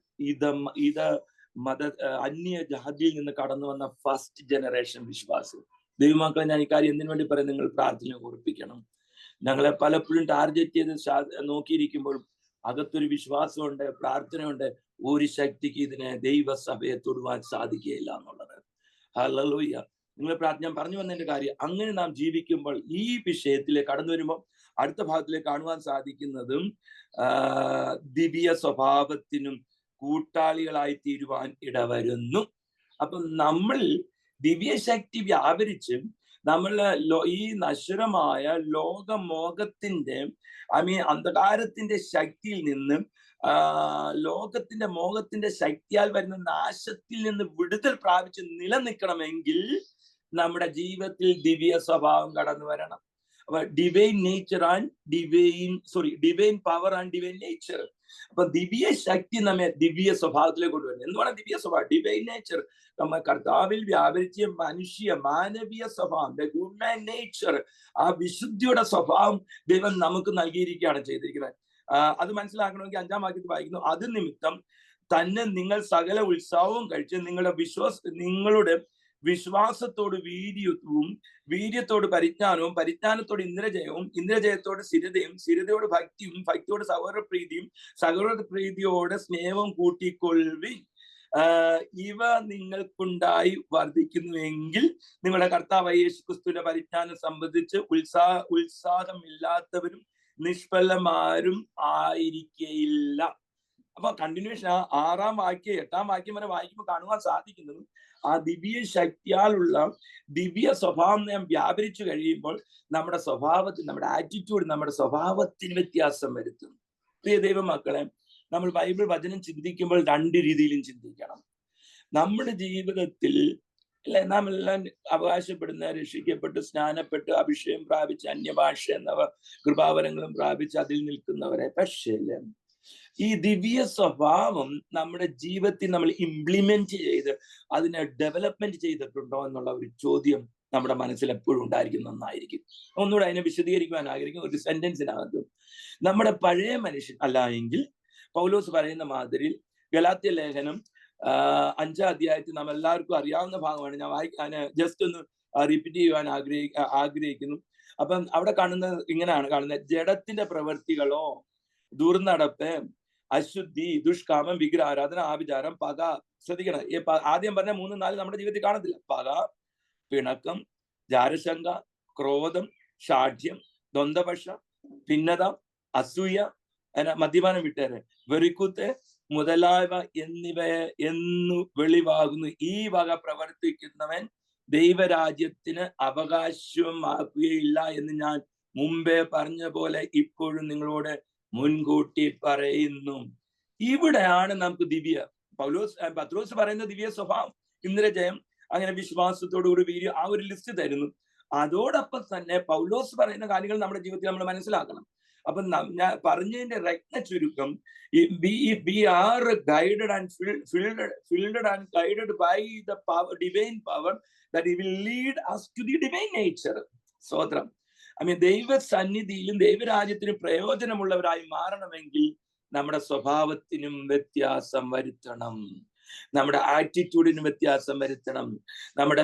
അന്യ ജാതിയിൽ നിന്ന് കടന്നു വന്ന ഫസ്റ്റ് ജനറേഷൻ വിശ്വാസം. ദൈവമക്കളെ, ഞാൻ ഇക്കാര്യം എന്തിനു വേണ്ടി പറയും, നിങ്ങൾ പ്രാർത്ഥന ഓർപ്പിക്കണം. ഞങ്ങളെ പലപ്പോഴും ടാർഗറ്റ് ചെയ്ത് നോക്കിയിരിക്കുമ്പോൾ അകത്തൊരു വിശ്വാസമുണ്ട്, പ്രാർത്ഥനയുണ്ട്. ഒരു ശക്തിക്ക് ഇതിനെ ദൈവസഭയെ തൊടുവാൻ സാധിക്കുകയില്ല എന്നുള്ളത്. ഹല്ലേലൂയ. നിങ്ങൾ ഞാൻ പറഞ്ഞു വന്നതിന്റെ കാര്യം, അങ്ങനെ നാം ജീവിക്കുമ്പോൾ ഈ വിഷയത്തിലേക്ക് കടന്നു വരുമ്പോൾ അടുത്ത ഭാഗത്തിലേക്ക് കാണുവാൻ സാധിക്കുന്നതും ദിവ്യ സ്വഭാവത്തിനും കൂട്ടാളികളായി തീരുവാൻ ഇടവരുന്നു. അപ്പൊ നമ്മൾ ദിവ്യശക്തി വ്യാപരിച്ച് നമ്മൾ ഈ നശ്വരമായ ലോകമോഹത്തിന്റെ അന്ധകാരത്തിന്റെ ശക്തിയിൽ നിന്ന് ലോകത്തിന്റെ മോഹത്തിന്റെ ശക്തിയാൽ വരുന്ന നാശത്തിൽ നിന്ന് വിടുതൽ പ്രാപിച്ച് നിലനിൽക്കണമെങ്കിൽ നമ്മുടെ ജീവിതത്തിൽ ദിവ്യ സ്വഭാവം കടന്നു വരണം. അപ്പൊ divine power and divine nature. അപ്പൊ ദിവ്യ ശക്തി നമ്മെ ദിവ്യ സ്വഭാവത്തിലേക്ക് കൊണ്ടുവരുന്നത്. എന്താണ് ദിവ്യ സ്വഭാവം? Divine nature. നമ്മ കർത്താവിൽ വ്യാപരിച്ച മാനവീയ സ്വഭാവം, ഹ്യൂമൻ നേച്ചർ, ആ വിശുദ്ധിയുടെ സ്വഭാവം ദൈവം നമുക്ക് നൽകിയിരിക്കുകയാണ് ചെയ്തിരിക്കുന്നത്. അത് മനസ്സിലാക്കണമെങ്കിൽ 5-ാം വാക്യത്തിൽ വായിക്കുന്നു, അത് നിമിത്തം തന്നെ നിങ്ങൾ സകല ഉത്സവവും കഴിച്ച് നിങ്ങളുടെ വിശ്വാസത്തോട് വീര്യത്വവും, വീര്യത്തോട് പരിജ്ഞാനവും, പരിജ്ഞാനത്തോട് ഇന്ദ്രജയവും, ഇന്ദ്രജയത്തോട് സ്ഥിരതയും, സ്ഥിരതയോട് ഭക്തിയും, ഭക്തിയോട് സഹോദരപ്രീതിയും, സഹോദരപ്രീതിയോടെ സ്നേഹവും കൂട്ടിക്കൊള്ളുവിൻ. ഇവ നിങ്ങൾക്കുണ്ടായി വർദ്ധിക്കുന്നുവെങ്കിൽ നിങ്ങളുടെ കർത്താവായ യേശുക്രിസ്തുവിന്റെ പരിജ്ഞാനം സംബന്ധിച്ച് ഉത്സാഹമില്ലാത്തവരും നിഷ്ഫലമാരും ആയിരിക്കയില്ല. അപ്പൊ കണ്ടിന്യൂഷൻ 6-ാം വാക്യം 8-ാം വാക്യം വരെ വായിക്കുമ്പോൾ കാണുവാൻ സാധിക്കുന്നത് ആ ദിവ്യ ശക്തിയാലുള്ള ദിവ്യ സ്വഭാവം നാം വ്യാപരിച്ചു കഴിയുമ്പോൾ നമ്മുടെ സ്വഭാവത്തിൽ, നമ്മുടെ ആറ്റിറ്റ്യൂഡ്, നമ്മുടെ സ്വഭാവത്തിന് വ്യത്യാസം വരുത്തും. പ്രിയ ദൈവമക്കളെ, നമ്മൾ ബൈബിൾ വചനം ചിന്തിക്കുമ്പോൾ 2 രീതിയിലും ചിന്തിക്കണം. നമ്മുടെ ജീവിതത്തിൽ നാം എല്ലാം അവകാശപ്പെടുന്ന, രക്ഷിക്കപ്പെട്ട് സ്നാനപ്പെട്ട് അഭിഷേകം പ്രാപിച്ച് അന്യഭാഷ എന്നവ കൃപാവരങ്ങളും പ്രാപിച്ച് അതിൽ നിൽക്കുന്നവരെ, പക്ഷേ ഈ ദിവ്യ സ്വഭാവം നമ്മുടെ ജീവിതത്തിൽ നമ്മൾ ഇംപ്ലിമെന്റ് ചെയ്ത് അതിനെ ഡെവലപ്മെന്റ് ചെയ്തിട്ടുണ്ടോ എന്നുള്ള ഒരു ചോദ്യം നമ്മുടെ മനസ്സിൽ എപ്പോഴും ഉണ്ടായിരിക്കും. നന്നായിരിക്കും. ഒന്നുകൂടെ അതിനെ വിശദീകരിക്കുവാൻ ആഗ്രഹിക്കും ഒരു സെന്റൻസിനകത്ത്. നമ്മുടെ പഴയ മനുഷ്യൻ അല്ല എങ്കിൽ പൗലോസ് പറയുന്ന മാതിരി ഗലാത്യ ലേഖനം 5-ാം അധ്യായത്തിൽ നാം എല്ലാവർക്കും അറിയാവുന്ന ഭാഗമാണ്. ഞാൻ ജസ്റ്റ് ഒന്ന് റിപ്പീറ്റ് ചെയ്യുവാൻ ആഗ്രഹിക്കുന്നു. അപ്പം അവിടെ കാണുന്നത് ഇങ്ങനെയാണ് കാണുന്നത്: ജഡത്തിന്റെ പ്രവൃത്തികളോ, ദുർനടപ്പ്, അശുദ്ധി, ദുഷ്കാമം, വിഗ്രഹാരാധന, ആഭിചാരം, പക. ശ്രദ്ധിക്കണം, ആദ്യം പറഞ്ഞ 3-4 നമ്മുടെ ജീവിതത്തിൽ കാണത്തില്ല. പക, പിണക്കം, ജാരശങ്ക, ക്രോധം, ഷാഠ്യം, ദ്വന്ദ്വപക്ഷ, ഭിന്നത, അസൂയ, മദ്യപാനം വിട്ടേരെ, വെറിക്കൂത്ത് മുതലായവ എന്നു വെളിവാകുന്നു. ഈ വക പ്രവർത്തിക്കുന്നവൻ ദൈവരാജ്യത്തിന് അവകാശമാക്കുകയില്ല എന്ന് ഞാൻ മുമ്പേ പറഞ്ഞ പോലെ ഇപ്പോഴും നിങ്ങളോട് മുൻകൂട്ടി പറയുന്നു. ഇവിടെയാണ് നമുക്ക് പത്രോസ് പറയുന്ന ദിവ്യ സ്വഭാവം, ഇന്ദ്രജയം, അങ്ങനെ വിശ്വാസത്തോടുകൂടി വീര്യം, ആ ഒരു ലിസ്റ്റ് തരുന്നു. അതോടൊപ്പം തന്നെ പൗലോസ് പറയുന്ന കാര്യങ്ങൾ നമ്മുടെ ജീവിതത്തിൽ നമ്മൾ മനസ്സിലാക്കണം. അപ്പൊ ഞാൻ പറഞ്ഞതിന്റെ രത്ന ചുരുക്കം, we are guided and filled and guided by the power, divine power, that he will lead us to the divine nature. സ്തോത്രം. ദൈവ സന്നിധിയിലും ദൈവരാജ്യത്തിനും പ്രയോജനമുള്ളവരായി മാറണമെങ്കിൽ നമ്മുടെ സ്വഭാവത്തിനും വ്യത്യാസം വരുത്തണം, നമ്മുടെ ആറ്റിറ്റ്യൂഡിന് വ്യത്യാസം വരുത്തണം, നമ്മുടെ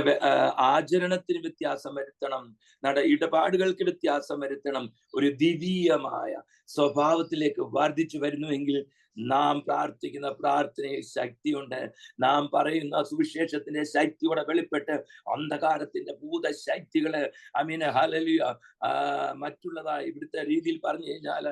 ആചരണത്തിന് വ്യത്യാസം വരുത്തണം, നമ്മുടെ ഇടപാടുകൾക്ക് വ്യത്യാസം വരുത്തണം. ഒരു ദിവ്യമായ സ്വഭാവത്തിലേക്ക് വർദ്ധിച്ചു വരുന്നുവെങ്കിൽ നാം പ്രാർത്ഥിക്കുന്ന പ്രാർത്ഥനയിൽ ശക്തിയുണ്ട്. നാം പറയുന്ന സുവിശേഷത്തിന്റെ ശക്തിയോടെ വെളിപ്പെട്ട് അന്ധകാരത്തിന്റെ ഭൂതശക്തികള് ഹല്ലേലൂയ മറ്റുള്ളതായി ഇവിടുത്തെ രീതിയിൽ പറഞ്ഞു കഴിഞ്ഞാൽ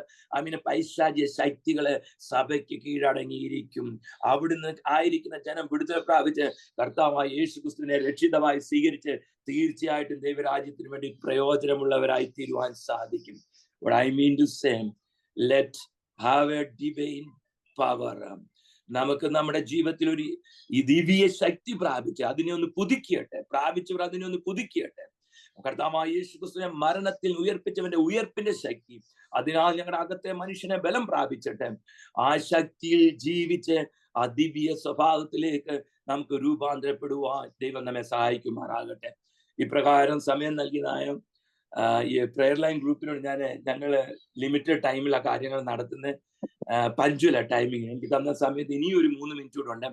പൈശാചിക ശക്തികള് സഭയ്ക്ക് കീഴടങ്ങിയിരിക്കും. അവിടുന്ന് ആയിരിക്കുന്ന ജനം വിടുതൽ പ്രാപിച്ച് കർത്താവായ യേശു ക്രിസ്തുവിനെ രക്ഷിതമായി സ്വീകരിച്ച് തീർച്ചയായിട്ടും ദൈവരാജ്യത്തിന് വേണ്ടി പ്രയോജനമുള്ളവരായി തീരുവാൻ സാധിക്കും. What I mean to say, let have a divine power. നമുക്ക് നമ്മുടെ ജീവിതത്തിൽ ഒരു ദിവ്യ ശക്തി പ്രാപിച്ച് അതിനെ ഒന്ന് പുതുക്കിയട്ടെ, പ്രാപിച്ചവർ അതിനെ ഒന്ന് പുതുക്കിയട്ടെ. കർത്താവായ യേശു ക്രിസ്തുവിനെ മരണത്തിൽ ഉയർപ്പിച്ചവന്റെ ഉയർപ്പിന്റെ ശക്തി, അതിനാൽ ഞങ്ങളുടെ അകത്തെ മനുഷ്യനെ ബലം പ്രാപിച്ചിട്ട് ആ ശക്തിയിൽ ജീവിച്ച് ആ ദിവ്യ സ്വഭാവത്തിലേക്ക് നമുക്ക് രൂപാന്തരപ്പെടുവാൻ ദൈവം നമ്മെ സഹായിക്കുമാറാകട്ടെ. ഇപ്രകാരം സമയം നൽകിയതായ ഈ പ്രെയർ ലൈൻ ഗ്രൂപ്പിനോട് ഞങ്ങള് ലിമിറ്റഡ് ടൈമിലാണ് കാര്യങ്ങൾ നടത്തുന്നത്. പഞ്ച്വല ടൈമിങ് എനിക്ക് തന്ന സമയത്ത് ഇനി ഒരു 3 മിനിറ്റ് കൂടെ ഉണ്ട്.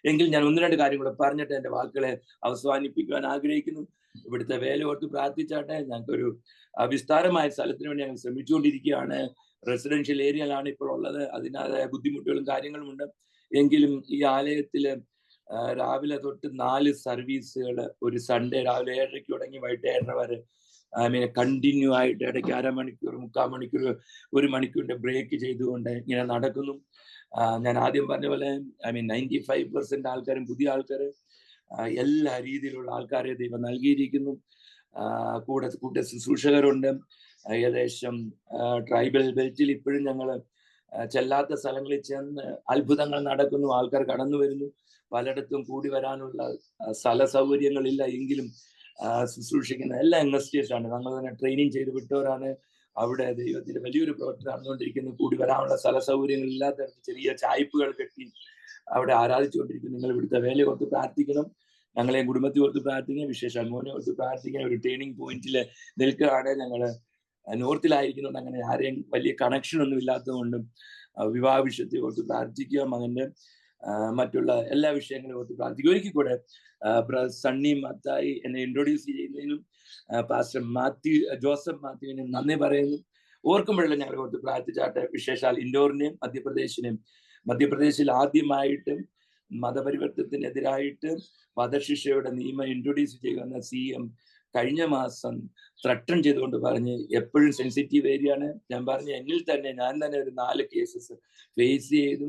എങ്കിൽ ഞാൻ 1-2 കാര്യം കൂടെ പറഞ്ഞിട്ട് എന്റെ വാക്കുകളെ അവസാനിപ്പിക്കുവാൻ ആഗ്രഹിക്കുന്നു. ഇവിടുത്തെ വേല ഓർത്ത് പ്രാർത്ഥിച്ചാട്ടെ. ഞങ്ങൾക്കൊരു വിസ്താരമായ സ്ഥലത്തിന് വേണ്ടി ഞങ്ങൾ ശ്രമിച്ചുകൊണ്ടിരിക്കുകയാണ്. റെസിഡൻഷ്യൽ ഏരിയയിലാണ് ഇപ്പോൾ ഉള്ളത്. അതിനായ ബുദ്ധിമുട്ടുകളും കാര്യങ്ങളും ഉണ്ട്. എങ്കിലും ഈ ആലയത്തില് രാവിലെ തൊട്ട് 4 സർവീസുകൾ, ഒരു സൺഡേ രാവിലെ 7:30 തുടങ്ങി വൈകിട്ട് 7:30 വരെ കണ്ടിന്യൂ ആയിട്ട് ഇടയ്ക്ക് 1/2 മണിക്കൂർ, 3/4 മണിക്കൂർ, 1 മണിക്കൂറിന്റെ ബ്രേക്ക് ചെയ്തുകൊണ്ട് ഇങ്ങനെ നടക്കുന്നു. ഞാൻ ആദ്യം പറഞ്ഞ പോലെ 95% ആൾക്കാരും പുതിയ ആൾക്കാർ, എല്ലാ രീതിയിലുള്ള ആൾക്കാരെ ദൈവം നൽകിയിരിക്കുന്നു. കൂടെ ശുശ്രൂഷകരുണ്ട്. ഏകദേശം ട്രൈബൽ ബെൽറ്റിൽ ഇപ്പോഴും ഞങ്ങൾ ചെല്ലാത്ത സ്ഥലങ്ങളിൽ ചെന്ന് അത്ഭുതങ്ങൾ നടക്കുന്നു. ആൾക്കാർ കടന്നു വരുന്നു. പലയിടത്തും കൂടി വരാനുള്ള സ്ഥല സൗകര്യങ്ങളില്ല എങ്കിലും ശുശ്രൂഷിക്കുന്ന എല്ലാ MSTs ആണ്. നമ്മൾ തന്നെ ട്രെയിനിങ് ചെയ്ത് വിട്ടവരാണ്. അവിടെ ദൈവത്തിന്റെ വലിയൊരു പ്രവർത്തനം നടന്നുകൊണ്ടിരിക്കുന്നു. കൂടി വരാനുള്ള സ്ഥല സൗകര്യങ്ങൾ ഇല്ലാത്തടത്ത് ചെറിയ ചായ്പുകൾ കെട്ടി അവിടെ ആരാധിച്ചുകൊണ്ടിരിക്കുന്നു. നിങ്ങൾ ഇവിടുത്തെ വേല ഓർത്ത് പ്രാർത്ഥിക്കണം. ഞങ്ങളെ കുടുംബത്തിൽ ഓർത്ത് പ്രാർത്ഥിക്കണം. വിശേഷ മോനെ ഓർത്ത് പ്രാർത്ഥിക്കണം. ഒരു ട്രെയിനിങ് പോയിന്റിൽ നിൽക്കുകയാണ്. ഞങ്ങള് നോർത്തിലായിരിക്കുന്നുണ്ട്. അങ്ങനെ ആരെയും വലിയ കണക്ഷൻ ഒന്നും ഇല്ലാത്തതുകൊണ്ടും വിവാഹ വിഷയത്തെ ഓർത്ത് പ്രാർത്ഥിക്കുക. മകന്റെ മറ്റുള്ള എല്ലാ വിഷയങ്ങളും ഓർത്ത് പ്രാർത്ഥിക്കുക. ഒരിക്കൽ കൂടെ സണ്ണി മത്തായി എന്നെ ഇൻട്രൊഡ്യൂസ് ചെയ്യുന്നതിനും പാസ്റ്റർ ജോസഫ് മാത്യുവിനും നന്ദി പറയുന്നു. ഓർക്കുമ്പോഴല്ല ഞങ്ങൾ ഓർത്ത് പ്രാർത്ഥിച്ചാട്ടെ. വിശേഷാൽ ഇൻഡോറിനെയും മധ്യപ്രദേശിൽ ആദ്യമായിട്ട് മതപരിവർത്തനത്തിനെതിരായിട്ട് വധശിക്ഷയുടെ നിയമം ഇൻട്രൊഡ്യൂസ് ചെയ്യുന്ന CM കഴിഞ്ഞ മാസം ത്രട്ടൺ ചെയ്തുകൊണ്ട് പറഞ്ഞ് എപ്പോഴും സെൻസിറ്റീവ് ഏരിയ ആണ്. ഞാൻ പറഞ്ഞു ഞാൻ തന്നെ ഒരു 4 കേസസ് ഫേസ് ചെയ്തു,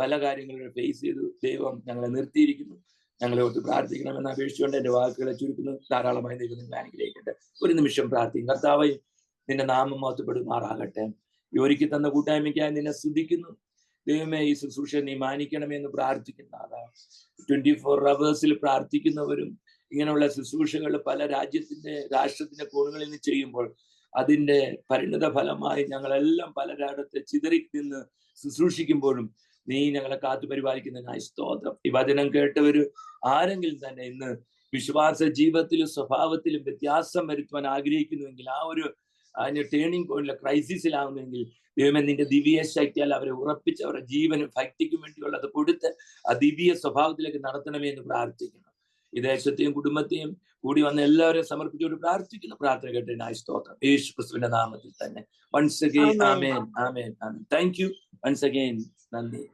പല കാര്യങ്ങളും ഫേസ് ചെയ്തു. ദൈവം ഞങ്ങളെ നിർത്തിയിരിക്കുന്നു. ഞങ്ങളെ ഓർത്ത് പ്രാർത്ഥിക്കണമെന്ന് അപേക്ഷിച്ചുകൊണ്ട് എന്റെ വാക്കുകളെ ചുരുക്കുന്നു. ധാരാളമായി ദൈവം നിങ്ങൾ അനുഗ്രഹിക്കട്ടെ. ഒരു നിമിഷം പ്രാർത്ഥിക്കും. കർത്താവേ, നിന്റെ നാമം മഹത്വപ്പെടുമാറാകട്ടെ. ഈ ഒരുക്കി തന്ന കൂട്ടായ്മയ്ക്കായി നിന്നെ സ്തുതിക്കുന്നു. ദൈവമേ, ഈ ശുശ്രൂഷ നീ മാനിക്കണമെന്ന് പ്രാർത്ഥിക്കുന്ന 24 hours പ്രാർത്ഥിക്കുന്നവരും ഇങ്ങനെയുള്ള ശുശ്രൂഷകൾ പല രാഷ്ട്രത്തിന്റെ കോണുകളിൽ നിന്ന് ചെയ്യുമ്പോൾ അതിന്റെ പരിണിത ഫലമായി ഞങ്ങളെല്ലാം പലരിടത്ത് ചിതറി നിന്ന് ശുശ്രൂഷിക്കുമ്പോഴും നീ ഞങ്ങളെ കാത്തു പരിപാലിക്കുന്നതിനായി സ്തോത്രം. ഈ വചനം കേട്ടവര് ആരെങ്കിലും തന്നെ ഇന്ന് വിശ്വാസ ജീവിതത്തിലും സ്വഭാവത്തിലും വ്യത്യാസം വരുത്തുവാൻ ആഗ്രഹിക്കുന്നുവെങ്കിൽ, ആ ഒരു ടേണിംഗ് പോയിന്റിലെ ക്രൈസിസിലാവുന്നെങ്കിൽ, ദൈവമേ നിന്റെ ദിവ്യ ശക്തിയാൽ അവരെ ഉറപ്പിച്ച് അവരുടെ ജീവനും ഭക്തിക്കും വേണ്ടിയുള്ളത് കൊടുത്ത് ആ ദിവ്യ സ്വഭാവത്തിലേക്ക് നടത്തണമേ എന്ന് പ്രാർത്ഥിക്കണം. ഈ ദേശത്തെയും കുടുംബത്തെയും കൂടി വന്ന എല്ലാവരെയും സമർപ്പിച്ചുകൊണ്ട് പ്രാർത്ഥിക്കുന്ന പ്രാർത്ഥന കേട്ടതിനായി സ്തോത്രം. യേശു ക്രിസ്തുവിന്റെ നാമത്തിൽ തന്നെ. വൺസ് അഗൈൻ ആമേൻ, ആമേൻ, ആമേൻ. Thank you once again. നന്ദി.